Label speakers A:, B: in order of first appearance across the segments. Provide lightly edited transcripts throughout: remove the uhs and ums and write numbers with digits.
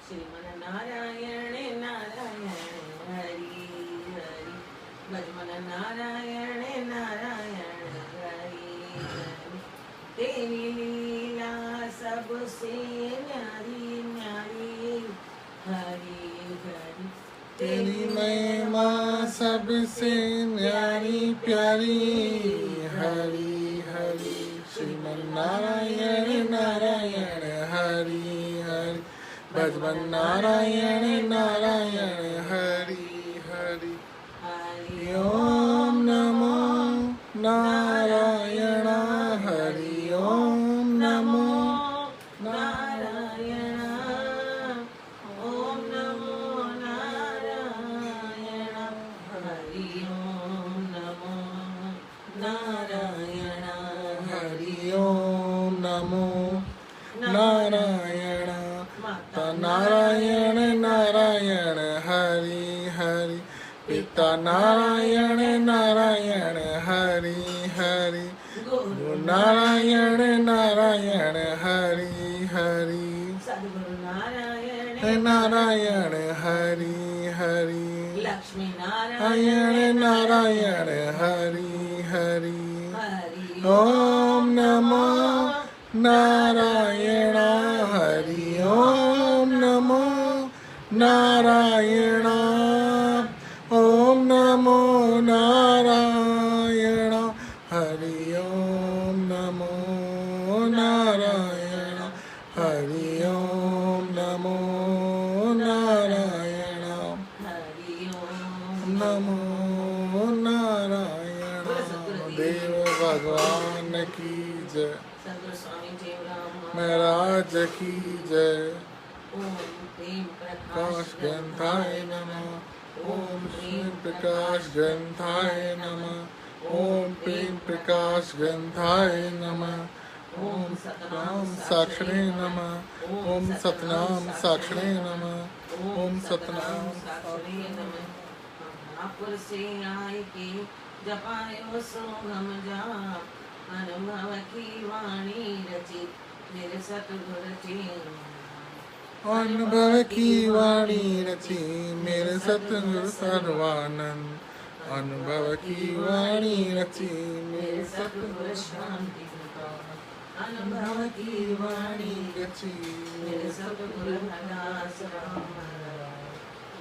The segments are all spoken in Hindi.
A: श्रीमन नारायण नारायण हरि हरि भजमन नारायण नारायण हरि हरि तेरी लीला सबसे न्यारी न्यारी हरि हरि
B: तेरी महिमा सबसे न्यारी प्यारी हरि हरि श्रीमन नारायण नारायण हरि हरि भजमन नारायण नारायण हरि हरि हरि ओम नमो नारायण हरि ओम नमो
A: नारायण ओम नमो नारायण हरि ओम नमो नारायण
B: हरि ओम नमो नारायण माता नारायण नारायण हरि हरि पिता नारायण नारायण हरि हरि गुरु नारायण नारायण हरि हरि
A: सद्गुरु नारायण
B: नारायण हरि हरि
A: लक्ष्मी
B: नारायण नारायण हरि हरि
A: हरि
B: ओम नमो नारायण हरि ओम नमो नारायण ओम नमो नारायण हरि ओम नमो नारायण हरि ओम नमो नारायण
A: हरि ओम
B: नमो नारायण देव भगवान की जय
A: सद्गुरु स्वामी देवराम
B: महाराज की जय
A: ओम प्रेम
B: प्रकाश ग्रंथाय नमः ओम श्री प्रकाश ग्रंथाय नमः ओम प्रेम प्रकाश ग्रंथाय नमः ओम सतनाम साक्षिणे नमः ओम सतनाम साक्षिणे नमः ओम सतनाम
A: साक्षिणे नमः महापुर से आए के जपायो सोहम जाप अनुभव की वाणी रची मेरे सतगुरु जी
B: अनुभव की वाणी रची मेरे सतगुरु सर्वानंद अनुभव की वाणी रची मेरे सतगुरु शांति प्रकाश अनुभव की वाणी रची
A: मेरे सतगुरु हरदास राम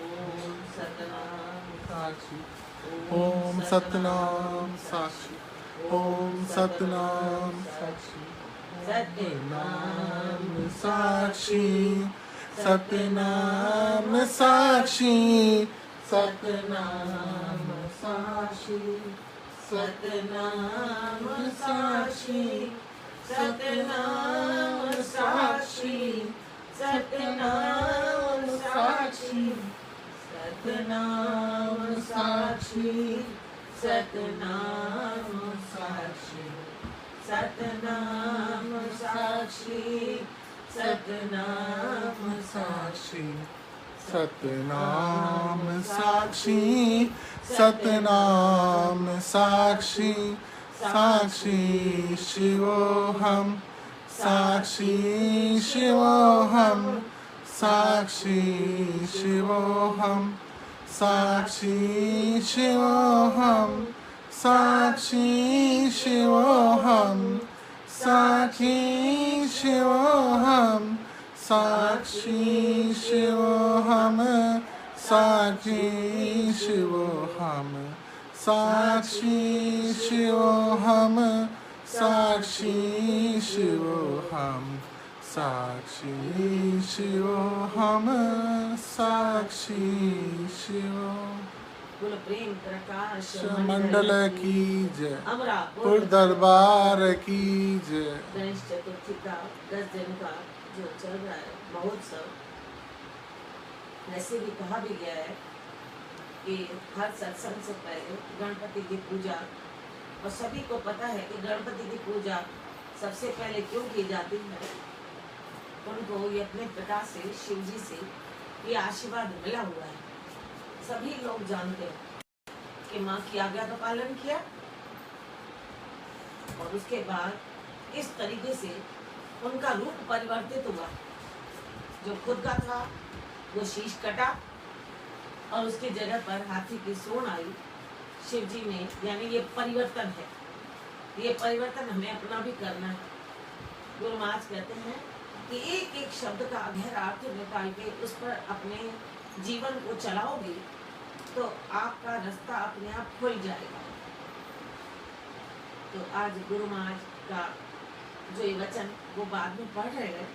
A: ओम सतनाम
B: साक्षी ओम सतनाम साक्षी ओम सतनाम साक्षी
A: सतनाम
B: साक्षी सतनाम साक्षी सतनाम साक्षी
A: सतनाम साक्षी सतनाम साक्षी सतनाम साक्षी सतनाम साक्षी सतनाम साक्षी सतनाम साक्षी सतनाम
B: साक्षी सतनाम साक्षी सतनाम साक्षी साक्षी शिवोहम साक्षी शिवोहम साक्षी शिवोहम साक्षी शिवोहम साक्षी शिवोहम साक्षी शिवोहम साक्षी शिवोहम साक्षी शिवोहम साक्षी शिवोहम साक्षी शिवोहम साक्षी शिवोहम साक्षी शिवो
A: कुल प्रेम प्रकाश
B: मंडल की जय
A: अमरापुर
B: दरबार की जय।
A: गणेश चतुर्थी का 10 दिन का जो चल रहा है महोत्सव, वैसे भी कहा भी गया है कि हर सत्संग से पहले गणपति की पूजा, और सभी को पता है कि गणपति की पूजा सबसे पहले क्यों की जाती है। उनको ये अपने पिता से, शिव जी से ये आशीर्वाद मिला हुआ है। सभी लोग जानते हैं कि माँ की आज्ञा का पालन किया और उसके बाद इस तरीके से उनका रूप परिवर्तित हुआ। जो खुद का था वो शीश कटा और उसकी जगह पर हाथी की सूंड आई शिव जी में। यानी ये परिवर्तन है, ये परिवर्तन हमें अपना भी करना है। गुरु महाराज कहते हैं कि एक एक शब्द का गहरा अर्थ निकाल के उस पर अपने जीवन को चलाओगे तो आपका रास्ता अपने आप खुल जाएगा। तो आज गुरु महाराज का जो ये वचन वो बाद में पढ़ रहे हैं।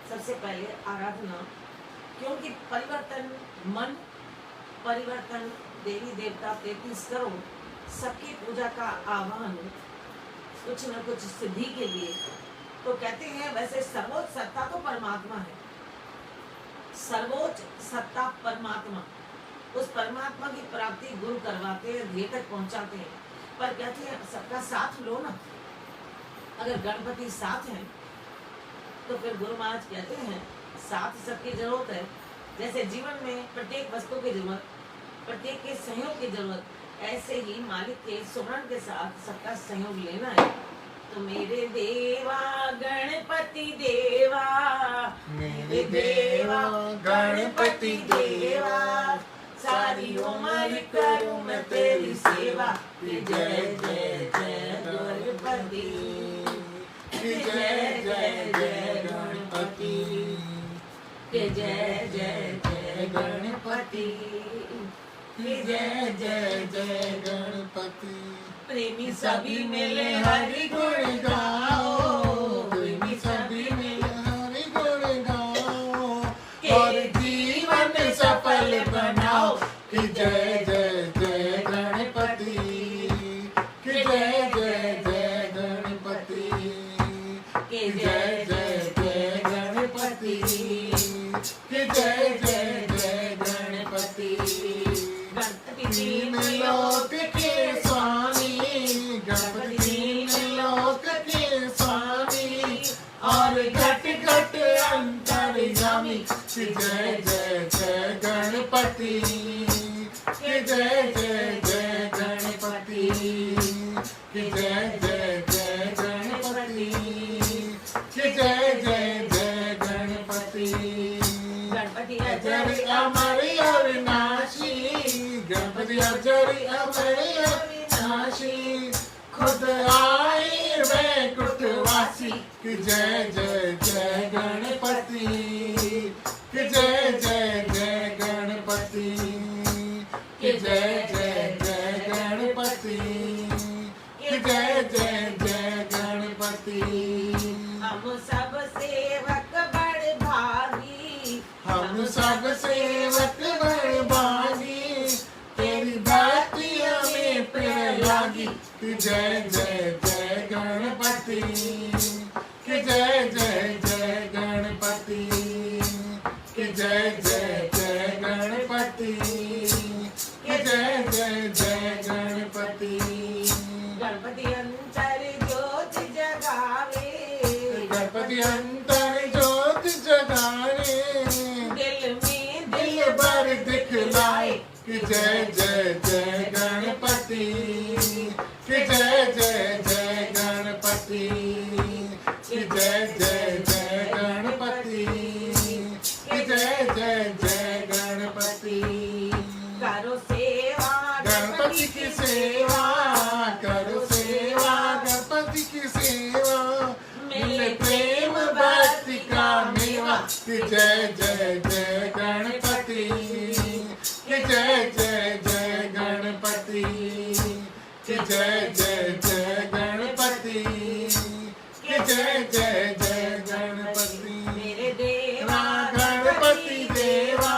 A: सबसे पहले आराधना, क्योंकि परिवर्तन मन, परिवर्तन देवी देवता 33 करोड़ सबकी पूजा का आह्वान कुछ न कुछ सिद्धि के लिए। तो कहते हैं वैसे सर्वोच्च सत्ता तो परमात्मा है, सर्वोच्च सत्ता परमात्मा, उस परमात्मा की प्राप्ति गुरु करवाते हैं, ध्येय तक पहुंचाते हैं। पर कहते हैं सबका साथ लो ना। अगर गणपति साथ हैं तो फिर गुरु महाराज कहते हैं साथ सबकी जरूरत है। जैसे जीवन में प्रत्येक वस्तु की जरूरत, प्रत्येक के सहयोग की जरूरत, ऐसे ही मालिक के सुमरण के साथ सबका सहयोग लेना है। तो मेरे देवा गणपति देवा, मेरे देवा गणपति देवा, सारी उम्र करूं मैं तेरी सेवा। जय जय जय गणपति, जय जय जय गणपति, जय जय जय गणपति, जय जय जय गणपति। प्रेमी सभी मिले हरि गुण गाओ, प्रेमी सभी मिले हरि गुण गाओ, और जीवन सफल बनाओ। कि जय जय जय गणपति, कि जय जय जय गणपति, कि जय जय जय गणपति, कि जय जय जय गणपति। गणपति में लोक के स्वामी, गणपति में लोक के स्वामी, और घट घट अंतर्यामी। कि जय जय जय गणपति, कि जय जय जय गणपति, कि जय जय जय गणपति, कि जय जय जय गणपति। गणपति अजर अमर अविनाशी, गणपति अजर अमर अविनाशी, खुद आए वैकुंठवासी। कि जय जय जय गणपति, कि जय जय जय गणपति, कि जय जय जय गणपति, कि जय जय जय गणपति। हम सब सेवक बड़ भागी, हम सब सेवक बड़ भागी, तेरी भक्ति हमें प्रिय लागी। कि जय जय जय गणपति, कि जय जय जय गणपति, कि जय जय जय गणपति, कि जय जय जय गणपति। गणपति अंतर ज्योति जगावे, गणपति अंतर ज्योति जगावे, दिल में दिल भर दिखलाए। कि जय जय जय गणपति, कि जय जय जय गणपति, कि जय जय जय गणपति, कि जय जय जय गणपति। करो सेवा गणपति की सेवा, करो सेवा गणपति की सेवा, मिले प्रेम भक्ति का मेवा। कि जय जय जय गणपति, कि जय जय जय गणपति, कि जय जय जय गणपति, कि जय जय जय गणपति। मेरे देवा गणपति देवा,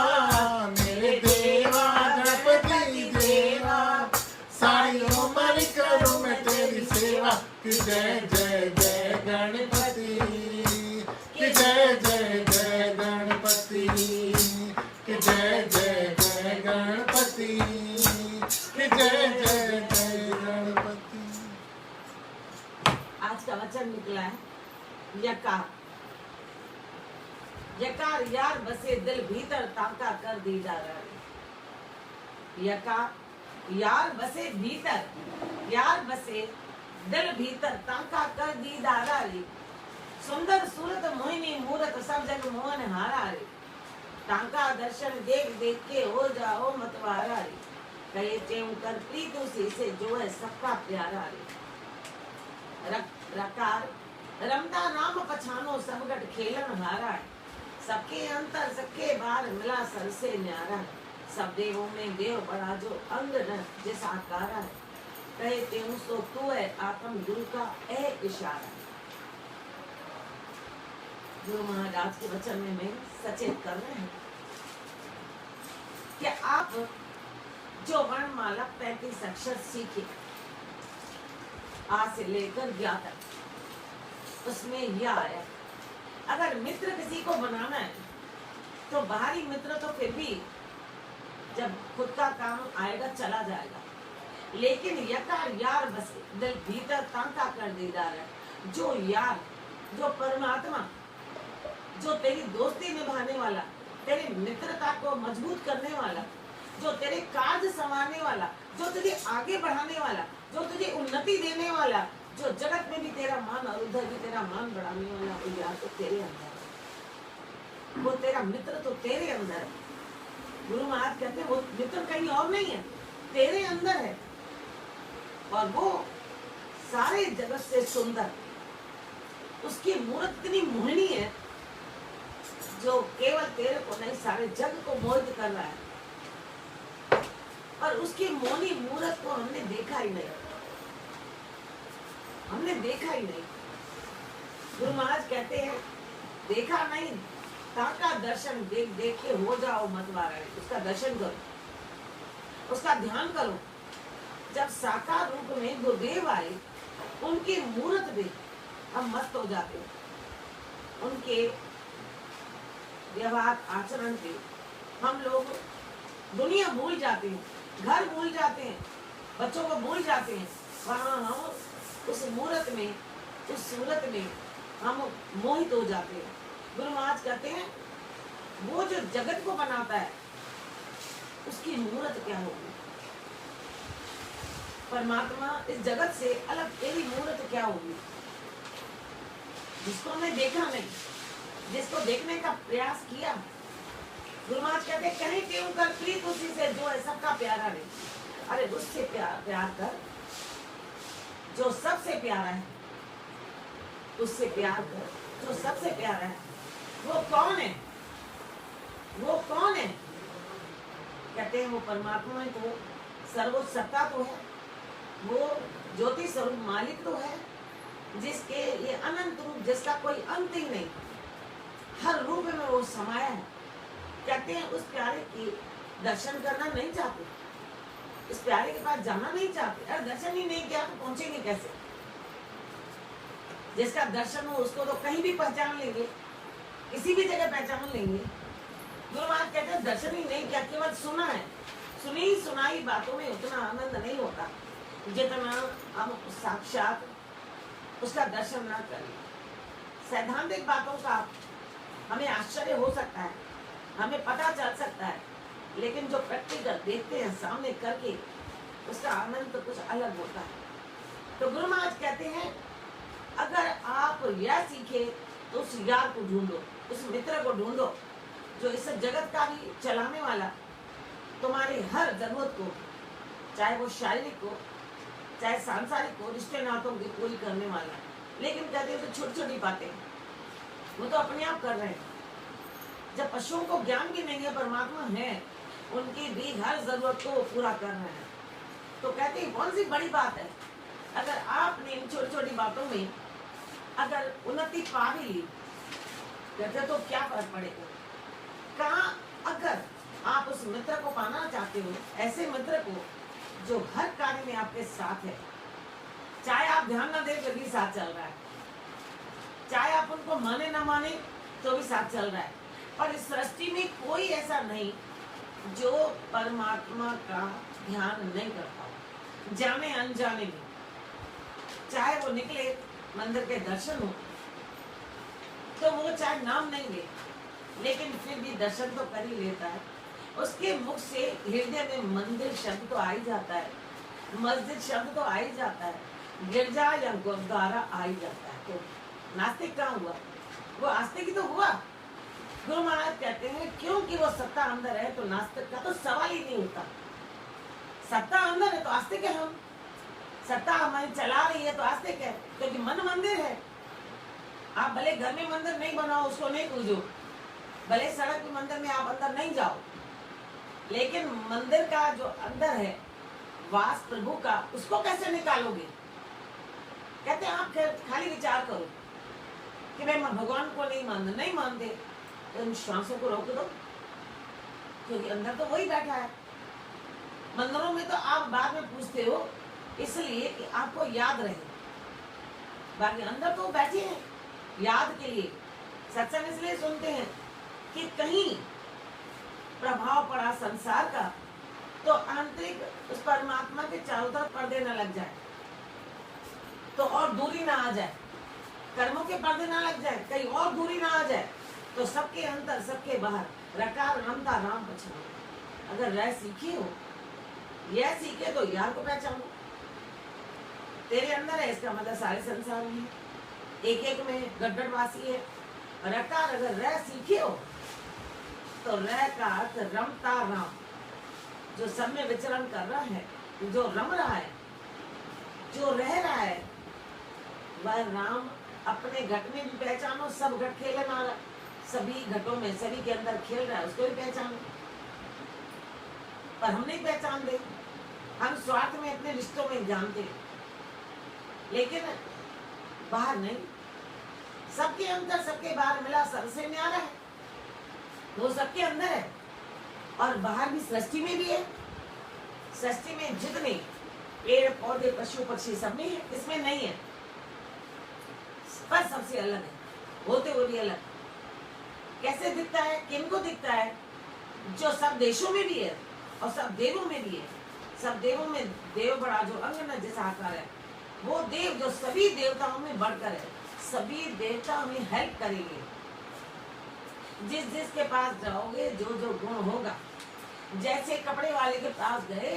A: मेरे देवा गणपति देवा, सारी उम्र करूं मैं तेरी सेवा। कि जय जय जय गणपति, कि जय जय जय गणपति, कि जय जय जय गणपति, कि जय जय जय गणपति। आज का वचन निकला है यकार। यकार यार बसे दिल भीतर ताका कर दी जा रहा है। यकार यार बसे भीतर, यार बसे दिल भीतर ताका कर दी दारा रे, सुंदर सूरत मोहिनी मूरत सब जग मोहन हारा रे। टांका दर्शन देख देख के हो जाओ मतवारा रे, कहे तेऊ कर प्रीत उसी से जो है सबका प्यारा रे। रकार रमता नाम पछानो सब गट खेलन हारा है, सबके अंतर सबके बार मिला सर से न्यारा है, सब देवों में देव बड़ा जो अंग न जिस आकारा है, कहे तेऊ सो तू है आत्म गुरु का एक इशारा। गुरु महाराज के वचन में मैं सचेत कर रहे हैं कि आप जो वर्णमाला 35 अक्षर सीखे आ से लेकर ज्ञा तक, उसमें यह आया अगर मित्र किसी को बनाना है तो बाहरी मित्र तो फिर भी जब खुद का काम आएगा चला जाएगा, लेकिन यकार यार बस दिल भीतर तांता कर दीदार है, जो यार जो परमात्मा जो तेरी दोस्ती निभाने वाला, तेरी मित्रता को मजबूत करने वाला, जो तेरे कार्य संवारने वाला, जो तुझे आगे बढ़ाने वाला, जो तुझे उन्नति देने वाला, जो जगत में भी तेरा मान और उधर भी तेरा मान बढ़ाने वाला, वो यार तो तेरे अंदर है, वो तेरा मित्र तो तेरे अंदर है। गुरु महाराज कहते हैं वो मित्र कहीं और नहीं है, तेरे अंदर है, और वो सारे जगत से सुंदर, उसकी मूर्त इतनी मोहिनी है जो केवल तेरे को नहीं सारे जग को मोहित कर रहा है, और उसकी मोहनी मूर्त को हमने देखा ही नहीं, हमने देखा ही नहीं। गुरु महाराज कहते हैं देखा नहीं, ताका दर्शन देख देख के हो जाओ मतवारा, उसका दर्शन करो, उसका ध्यान करो। जब साकार रूप में गुरुदेव आए, उनकी मूर्त देख हम मस्त हो जाते हैं, उनके व्यवहार आचरण पे हम लोग दुनिया भूल जाते हैं, घर भूल जाते हैं, बच्चों को भूल जाते हैं, वहाँ हम उस मूर्त में, उस सूरत में हम मोहित हो जाते हैं। गुरु महाराज कहते हैं वो जो जगत को बनाता है उसकी मूर्त क्या होगी, परमात्मा इस जगत से अलग तेरी मूर्त क्या होगी, जिसको हमने देखा नहीं, जिसको देखने का प्रयास किया। गुरु महाराज कहते हैं कहीं क्यों कर प्रीत उसी से जो है सबका प्यारा रे, अरे उससे प्यार कर जो सबसे प्यारा है, उससे प्यार कर जो सबसे प्यारा है। वो कौन है, वो कौन है? कहते हैं वो परमात्मा तो सर्वोच्च सत्ता तो है, वो ज्योति स्वरूप मालिक तो है, जिसके ये अनंत रूप, जिसका कोई अंत ही नहीं, हर रूप में वो समाया है। कहते हैं उस प्यारे की दर्शन करना नहीं चाहते, इस प्यारे के पास जाना नहीं चाहते। अरे दर्शन ही नहीं किया तो पहुंचेंगे कैसे? जिसका दर्शन हो उसको तो कहीं भी पहचान लेंगे, किसी भी जगह पहचान लेंगे। गुरु महाराज कहते हैं दर्शन ही नहीं किया, केवल सुना है, सुनी सुनाई बातों में उतना आनंद नहीं होता जितना हम साक्षात उसका दर्शन ना करें। सैद्धांतिक बातों का हमें आश्चर्य हो सकता है, हमें पता चल सकता है, लेकिन जो प्रैक्टिकल देखते हैं सामने करके, उसका आनंद तो कुछ अलग होता है। तो गुरु महाराज कहते हैं अगर आप यह सीखे तो उस यार को ढूंढो, उस मित्र को ढूंढो जो इस जगत का भी चलाने वाला, तुम्हारी हर जरूरत को, चाहे वो शारीरिक हो चाहे सांसारिक हो, रिश्ते नातों की पूरी करने वाला। लेकिन कहते हैं तो छोटी छोटी बातें वो तो अपने आप कर रहे हैं। जब पशुओं को ज्ञान भी नहीं है, परमात्मा है, उनकी भी हर जरूरत को पूरा कर रहे हैं। तो कहते हैं कौन सी बड़ी बात है, अगर आपने इन छोटी छोटी बातों में अगर उन्नति पा भी ली, कहते तो क्या फर्क पड़ेगा। कहाँ अगर आप उस मित्र को पाना चाहते हो, ऐसे मित्र को जो हर कार्य में आपके साथ है, चाहे आप ध्यान न दें तो भी साथ चल रहा है, चाहे आप उनको माने ना माने तो भी साथ चल रहा है। और इस सृष्टि में कोई ऐसा नहीं जो परमात्मा का ध्यान नहीं करता हो, जाने अनजाने में। चाहे वो निकले मंदिर के दर्शन हो तो वो चाहे नाम नहीं ले, लेकिन फिर भी दर्शन तो कर ही लेता है। उसके मुख से हृदय में मंदिर शब्द तो आ ही जाता है, मस्जिद शब्द तो आ ही जाता है, गिरजा या गुरुद्वारा आ ही जाता है। तो नास्तिक कहाँ हुआ, वो आस्तिक ही तो हुआ। गुरु महाराज कहते हैं क्योंकि वो सत्ता अंदर है तो नास्तिक का तो सवाल ही नहीं होता। सत्ता अंदर है तो आस्तिक है हम। सत्ता हमारी चला रही है तो आस्तिक है, क्योंकि मन मंदिर है। आप भले घर में मंदिर नहीं बनाओ, उसको नहीं पूजो, भले सड़क के मंदिर में आप अंदर नहीं जाओ, लेकिन मंदिर का जो अंदर है वास प्रभु का, उसको कैसे निकालोगे? कहते हैं आप खाली विचार करो कि मैं भगवान को नहीं मानते, तो इन श्वासों को रोक दो, क्योंकि अंदर तो वही बैठा है। मंदिरों में तो आप बाद में पूछते हो इसलिए कि आपको याद रहे, बाकी अंदर तो बैठे हैं याद के लिए। सत्संग इसलिए सुनते हैं कि कहीं प्रभाव पड़ा संसार का तो आंतरिक उस परमात्मा के चारों तरफ पर्दे न लग जाए, तो और दूरी ना आ जाए, कर्मों के पर्दे ना लग जाए, कहीं और दूरी ना आ जाए, तो सबके अंतर सबके बाहर रकार रमता राम पहचानो। अगर रह सीखे हो, यह सीखे तो यार को पहचानो। तेरे अंदर है इसका मतलब सारे संसार में, एक एक में गड्ढड़वासी है। रकार अगर रह सीखे हो तो रह का अर्थ रमता राम, जो सब में विचरण कर रहा है, जो रम रहा है, जो रह रहा है, वह राम अपने घट में भी पहचानो। सब घट खेले मारा, सभी घटों में सभी के अंदर खेल रहा है, उसको भी पहचानो। पर हम नहीं पहचान दे, हम स्वार्थ में अपने रिश्तों में जानते, लेकिन बाहर नहीं। सबके अंदर सबके बाहर मिला सरसे न्यारा है, वो सबके अंदर है और बाहर भी सृष्टि में भी है। सृष्टि में जितने पेड़ पौधे पशु पक्षी सब में है, इसमें नहीं है, पर सबसे अलग है, होते हुए भी अलग। कैसे दिखता है, किनको दिखता है? जो सब देशों में भी है और सब देवों में भी है। सब देवों में देव बड़ा, जो अंग न जैसा आकार है, वो देव जो सभी देवताओं में बढ़कर है, सभी देवता हमें हेल्प करेंगे। जिस जिस के पास जाओगे जो जो गुण होगा, जैसे कपड़े वाले के पास गए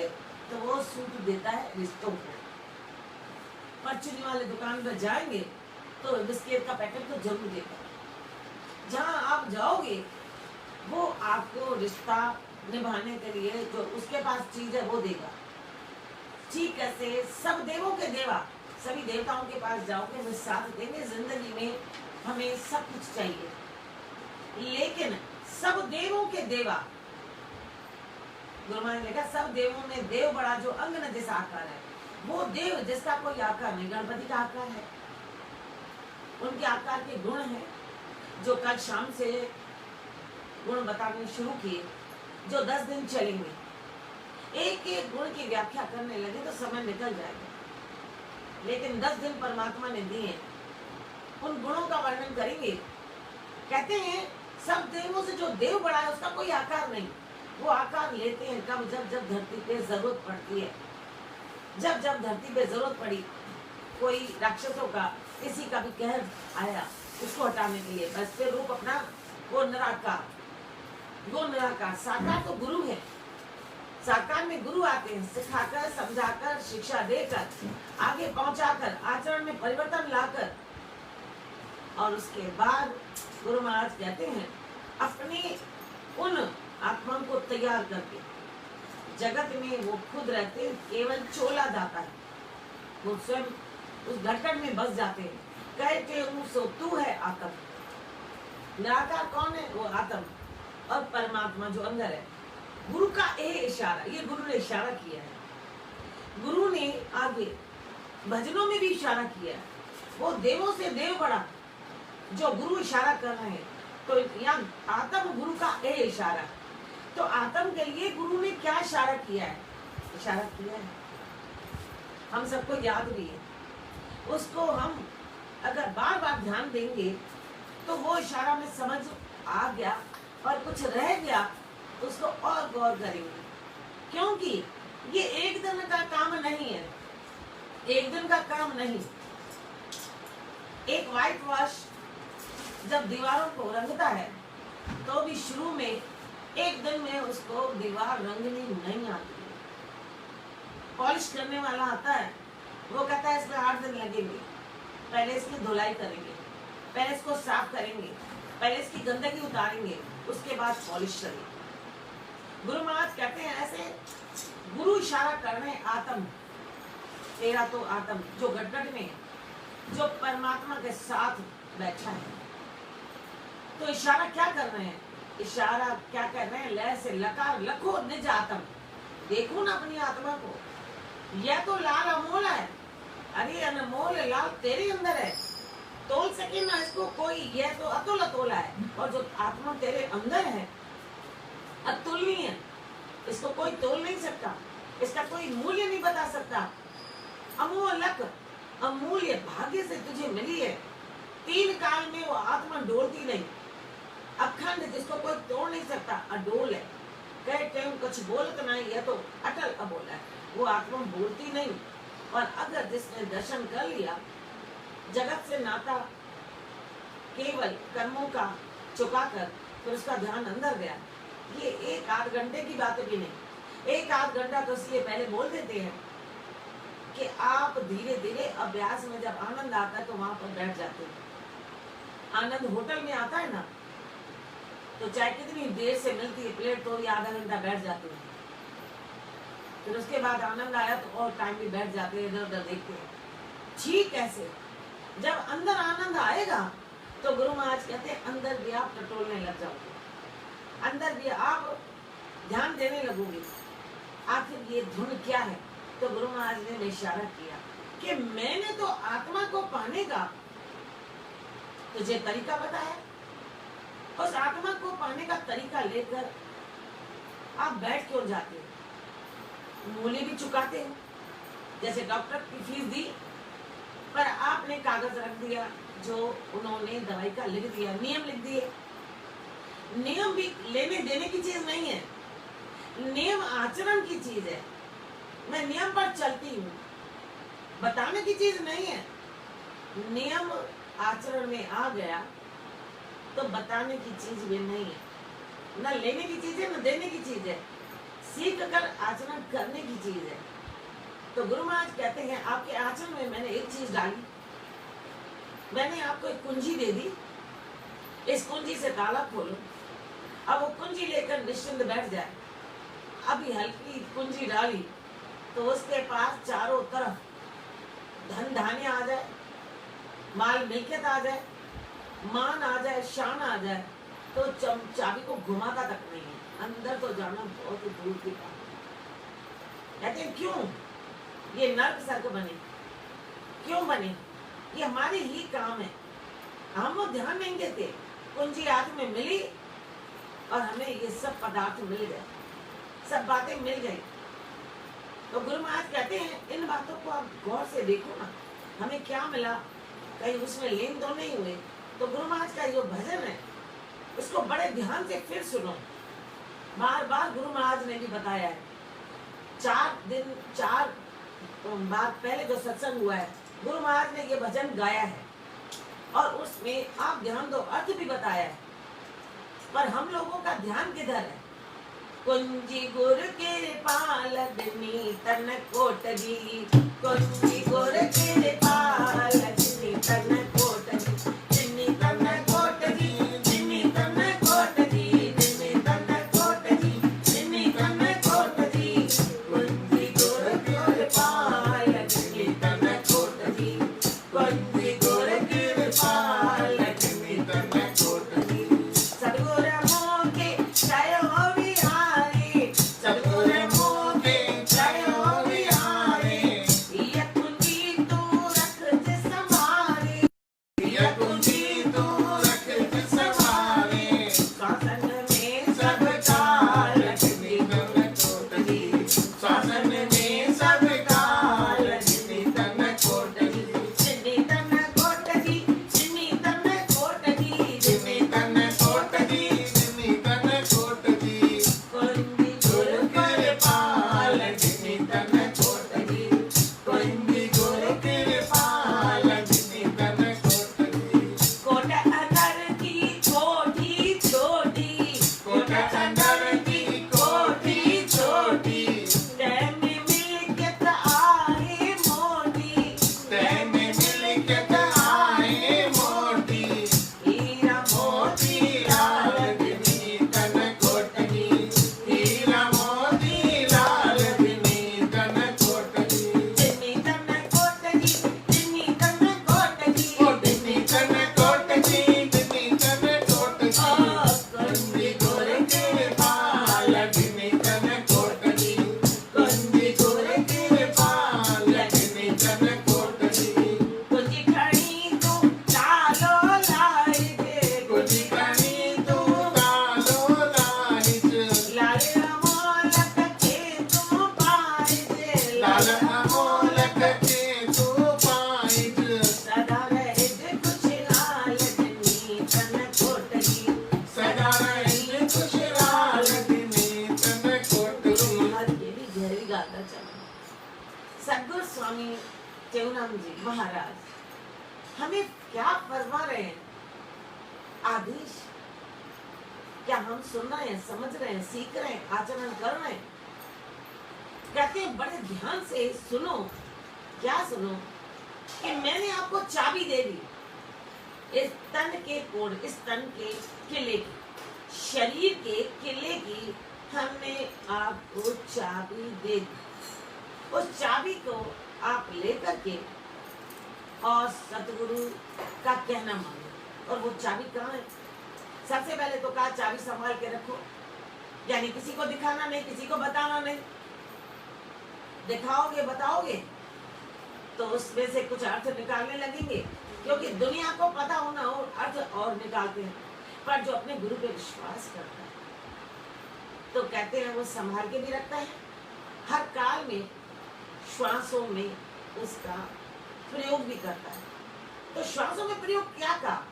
A: तो वो सूट देता है रिश्तों को, परचूनी वाले दुकान पर जाएंगे तो बिस्किट का पैकेट तो जरूर देगा। जहाँ आप जाओगे वो आपको रिश्ता निभाने के लिए जो उसके पास चीज है वो देगा। ठीक कैसे सब देवों के देवा, सभी देवताओं के पास जाओगे, वे साथ देंगे। जिंदगी में हमें सब कुछ चाहिए, लेकिन सब देवों के देवा, गुरु महाराज ने लिखा सब देवों में देव बड़ा, जो अंग न जैसा आकार है, वो देव जिसका कोई आकार नहीं। गणपति का आकार है, उनके आकार के गुण हैं, जो कल शाम से गुण बताने शुरू किए, जो 10 दिन चलेंगे। एक एक गुण की व्याख्या करने लगे तो समय निकल जाएगा, लेकिन 10 दिन परमात्मा ने दिए, उन गुणों का वर्णन करेंगे। कहते हैं सब देवों से जो देव बड़ा है उसका कोई आकार नहीं। वो आकार लेते हैं कब? जब जब धरती पे जरूरत पड़ती है। जब जब धरती पे जरूरत पड़ी, कोई राक्षसों का किसी का भी कहर आया उसको हटाने के लिए, बस फिर रूप अपना वो निराकार, वो निराकार। साकार तो गुरु है, साकार में गुरु आते हैं, सिखाकर, समझाकर, शिक्षा देकर, आगे पहुंचाकर, आचरण में परिवर्तन लाकर, और उसके बाद गुरु महाराज कहते हैं अपने उन आत्माओं को तैयार करके जगत में वो खुद रहते हैं, केवल चोला दाता है, वो स्वयं उस घटकट में बस जाते हैं। कहते सो तू है आत्म। निराकार कौन है? वो आत्म और परमात्मा जो अंदर है। गुरु का ये इशारा, ये गुरु ने इशारा किया है। गुरु ने आगे भजनों में भी इशारा किया है। वो देवों से देव बड़ा, जो गुरु इशारा कर रहे हैं, तो यहाँ आत्म गुरु का ये इशारा। तो आत्म के लिए गुरु ने क्या इशारा किया है? इशारा किया है, हम सबको याद भी है। उसको हम अगर बार बार ध्यान देंगे तो वो इशारा में समझ आ गया, और कुछ रह गया तो उसको और गौर करेंगे, क्योंकि ये एक दिन का काम नहीं है, एक दिन का काम नहीं। एक व्हाइट वॉश जब दीवारों को रंगता है तो भी शुरू में एक दिन में उसको दीवार रंगनी नहीं आती है। पॉलिश करने वाला आता है, वो कहता है इसमें 8 दिन लगेंगे, पहले इसकी धुलाई करेंगे, पहले इसको साफ करेंगे, पहले इसकी गंदगी उतारेंगे, उसके बाद पॉलिश करेंगे। गुरु महाराज कहते हैं ऐसे गुरु इशारा कर रहे हैं, आत्म तेरा तो आत्म जो गटगट में है, जो परमात्मा के साथ बैठा है। तो इशारा क्या कर रहे हैं? इशारा क्या कर रहे हैं? लय से लकार लखो निज आत्म, देखो ना अपनी आत्मा को, यह तो लाल अमोल है, अरे अनमोल लाल तेरे अंदर है, तोल सके ना इसको कोई, यह तो अतुल अतोला है। और जो आत्मा तेरे अंदर है अतुलनीय है, इसको कोई तोल नहीं सकता, इसका कोई मूल्य नहीं बता सकता। अमोलक अमूल्य भाग्य से तुझे मिली है, 3 काल में वो आत्मा डोलती नहीं, अखंड जिसको कोई तोड़ नहीं सकता, अडोल है। कहे क्यों कुछ बोलत नहीं, यह तो अटल अबोल है, वो आत्मा बोलती नहीं। और अगर जिसने दर्शन कर लिया, जगत से नाता केवल कर्मों का चुकाकर फिर उसका ध्यान अंदर गया, ये 1-8 घंटे की बात भी नहीं। 1-8 घंटा तो इसलिए पहले बोल देते हैं कि आप धीरे धीरे अभ्यास में जब आनंद आता है तो वहां पर बैठ जाते हैं। आनंद होटल में आता है ना, तो चाहे कितनी देर से मिलती है प्लेट, तो ये आधा घंटा बैठ जाते हैं। फिर उसके बाद आनंद आया तो और टाइम भी बैठ जाते हैं, इधर उधर देखते हैं। ठीक कैसे? जब अंदर आनंद आएगा तो गुरु महाराज कहते हैं अंदर भी आप टटोलने लग जाओगे, अंदर भी आप ध्यान देने लगोगे, आखिर ये धुन क्या है। तो गुरु महाराज ने इशारा किया कि मैंने तो आत्मा को पाने का तुझे तरीका बताया, उस आत्मा को पाने का तरीका लेकर आप बैठ क्यों जाते हो? मूल्य भी चुकाते हो, जैसे डॉक्टर की फीस दी पर आपने कागज रख दिया, जो उन्होंने दवाई का लिख दिया, नियम लिख दिए। नियम भी लेने देने की चीज नहीं है, नियम आचरण की चीज है। मैं नियम पर चलती हूँ, बताने की चीज नहीं है। नियम आचरण में आ गया तो बताने की चीज भी नहीं है, न लेने की चीज है न देने की चीज है, सीख कर आचरण करने की चीज है। तो गुरु महाराज कहते हैं आपके आचरण में मैंने एक चीज डाली, मैंने आपको एक कुंजी दे दी, इस कुंजी से ताला खोलो। अब वो कुंजी लेकर निश्चिंत बैठ जाए। अभी हल्की कुंजी डाली तो उसके पास चारों तरफ धन धान्य आ जाए, माल मिल्कियत आ जाए, मान आ जाए, शान आ जाए, तो चाबी को घुमाता तक नहीं है, अंदर तो जाना बहुत दूर की बात है। कहते हैं क्यों ये नर्क सर्क बने, क्यों बने? ये हमारे ही काम है, हम वो ध्यान नहीं देते। कुंजी हाथ में मिली और हमें ये सब पदार्थ मिल गए, सब बातें मिल गई। तो गुरु महाराज कहते हैं इन बातों को आप गौर से देखो ना, हमें क्या मिला, कहीं उसमें लेन तो नहीं हुए। तो गुरु महाराज का जो भजन है उसको बड़े ध्यान से फिर सुनो। बार बार गुरु महाराज ने भी बताया है, 4 बार पहले जो सत्संग हुआ है गुरु महाराज ने ये भजन गाया है और उसमें आप ध्यान दो, अर्थ भी बताया है। पर हम लोगों का ध्यान किधर है? कुंजी गुर के पालनी तन कोटरी, कुंजी गुर के पालनी तन कोटरी, जिन्नी तन कोटरी, जिन्नी तन कोटरी, जिन्नी तन कोटरी, जिन्नी तन कोटरी, कुंजी गुर के पालनी तन कोटरी, कुंजी गुर के पालनी तन कोटरी। सद्गुर मोके जय हो विहारी, सद्गुर मोके जय हो विहारी, ये कुंजी तू रख जिस संभारी, ये कुंजी तू रख जिस संभारी, शासन में सब काल जिन्नी तन कोटरी, शासन में सब काल जिन्नी तन कोटरी, जिन्नी तन कोटरी, जिन्नी तन कोटरी, जिन्नी तन कोटरी, जिन्नी तन कोटरी, कुंजी गुर के पाल जिन्नी तन कोटरी, कुंजी गुर के पाल जिन्नी तन कोटरी। कोट अगर की छोटी छोटी, स्वामी जी महाराज हमें क्या फरमा रहे हैं? आदेश क्या हम सुन रहे हैं, समझ रहे हैं, सीख रहे हैं, आचरण कर रहे हैं? कहते हैं बड़े ध्यान से सुनो। क्या सुनो? कि मैंने आपको चाबी दे दी इस तन के कोड, इस तन के किले की, शरीर के किले की हमने आपको चाबी दे दी। उस चाबी को आप लेकर के और सतगुरु का कहना मानो। और वो चाबी कहाँ है? सबसे पहले तो कहा चाबी संभाल के रखो, यानी किसी को दिखाना नहीं, किसी को बताना नहीं। दिखाओगे, बताओगे तो उसमें से कुछ अर्थ निकालने लगेंगे, क्योंकि दुनिया को पता होना और अर्थ और निकालते हैं। पर जो अपने गुरु पे विश्वास करता है तो कहते हैं वो संभाल के भी रखता है। हर काल में श्वासों में उसका प्रयोग भी करता है। तो श्वासों में प्रयोग क्या कहा?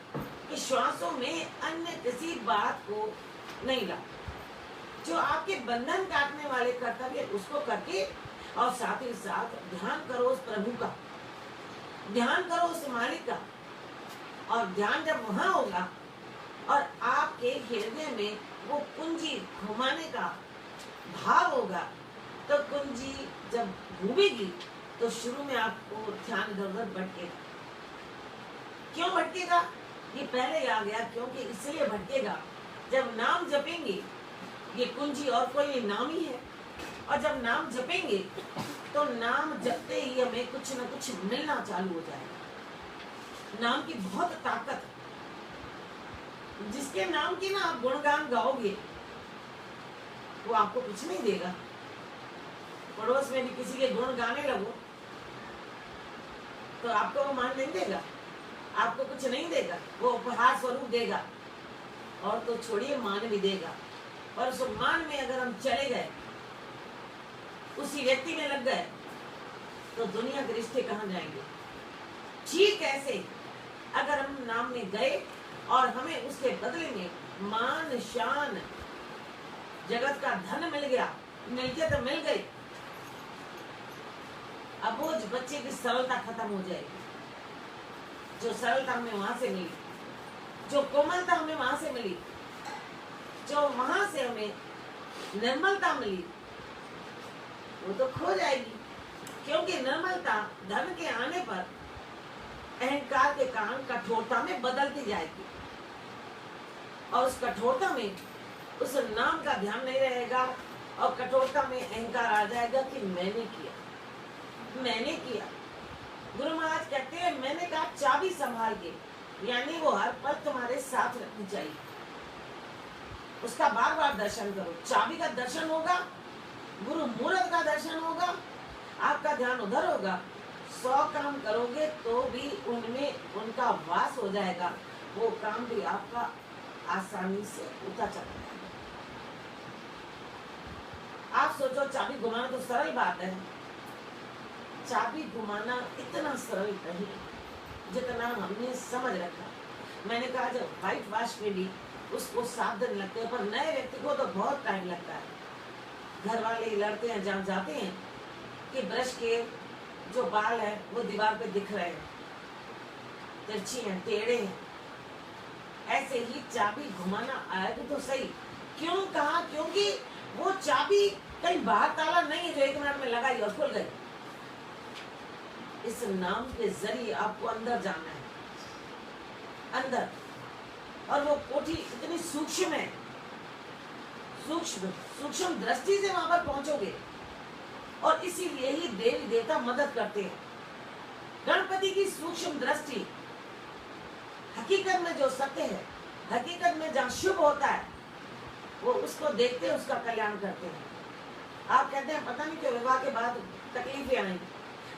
A: कि श्वासों में अन्य किसी बात को नहीं ला, जो आपके बंधन काटने वाले कर्तव्य उसको करके, और साथ ही साथ ध्यान करो उस प्रभु का, ध्यान करो उस मालिक का। और ध्यान जब वहां होगा और आपके हृदय में वो कुंजी घुमाने का भाव होगा, तो कुंजी जब घूमेगी तो शुरू में आपको ध्यान इधर भटकेगा। क्यों भटकेगा? ये पहले आ गया, क्योंकि इसलिए भटकेगा जब नाम जपेंगे, ये कुंजी और कोई नाम ही है। और जब नाम जपेंगे तो नाम जपते ही हमें कुछ न कुछ मिलना चालू हो जाएगा। नाम की बहुत ताकत, जिसके नाम की ना आप गुणगान गाओगे वो आपको कुछ नहीं देगा। पड़ोस में भी किसी के गुण गाने लगो तो आपको वो मान नहीं देगा, आपको कुछ नहीं देगा, वो उपहार स्वरूप देगा। और तो छोड़िए, मान भी देगा। और उस मान में अगर हम चले गए, उसी व्यक्ति में लग गए, तो दुनिया के रिश्ते कहाँ जाएंगे? ठीक ऐसे अगर हम नाम में गए और हमें उसके बदले में मान, शान, जगत का धन मिल गया, मिलके तो मिल गई, अब वो बच्चे की सरलता खत्म हो जाएगी। जो सरलता हमें वहां से मिली, जो कोमलता हमें वहां से मिली, जो वहां से हमें निर्मलता मिली, वो तो खो जाएगी। क्योंकि निर्मलता धन के आने पर अहंकार के कारण कठोरता में बदलती जाएगी, और उस कठोरता में उस नाम का ध्यान नहीं रहेगा, और कठोरता में अहंकार आ जाएगा कि मैंने किया, मैंने किया। गुरु महाराज कहते हैं मैंने कहा चाबी संभाल के, यानी वो हर पल तुम्हारे साथ रखनी चाहिए। उसका बार बार दर्शन करो। चाबी का दर्शन होगा, गुरु मूर्त का दर्शन होगा, आपका ध्यान उधर होगा। 100 काम करोगे तो भी उनमें उनका वास हो जाएगा, वो काम भी आपका आसानी से उठा चला जाएगा। आप सोचो चाबी घुमाना तो सरल बात है, चाबी घुमाना इतना सरल नहीं जितना हमने समझ रखा। मैंने कहा जब व्हाइट वॉश में भी उसको 7 दिन लगते हैं, पर नए व्यक्ति को तो बहुत टाइम लगता है। घर वाले लड़ते हैं, जहाँ जाते हैं कि ब्रश के जो बाल हैं वो दीवार पे दिख रहे हैं, तिरछी हैं, टेढ़े हैं। ऐसे ही चाबी घुमाना आएगी तो सही। क्यों कहा? क्योंकि वो चाबी कहीं बाहर ताला नहीं है जो 1 मिनट में लगाई और खुल गई। इस नाम के जरिए आपको अंदर जाना है, अंदर। और वो कोठी इतनी सूक्ष्म है, सूक्ष्म दृष्टि से वहां पर पहुंचोगे। और इसीलिए ही देवी देवता मदद करते हैं। गणपति की सूक्ष्म दृष्टि, हकीकत में जो सत्य है, हकीकत में जहाँ शुभ होता है, वो उसको देखते हैं, उसका कल्याण करते हैं। आप कहते हैं पता नहीं क्यों विवाह के बाद तकलीफें आई,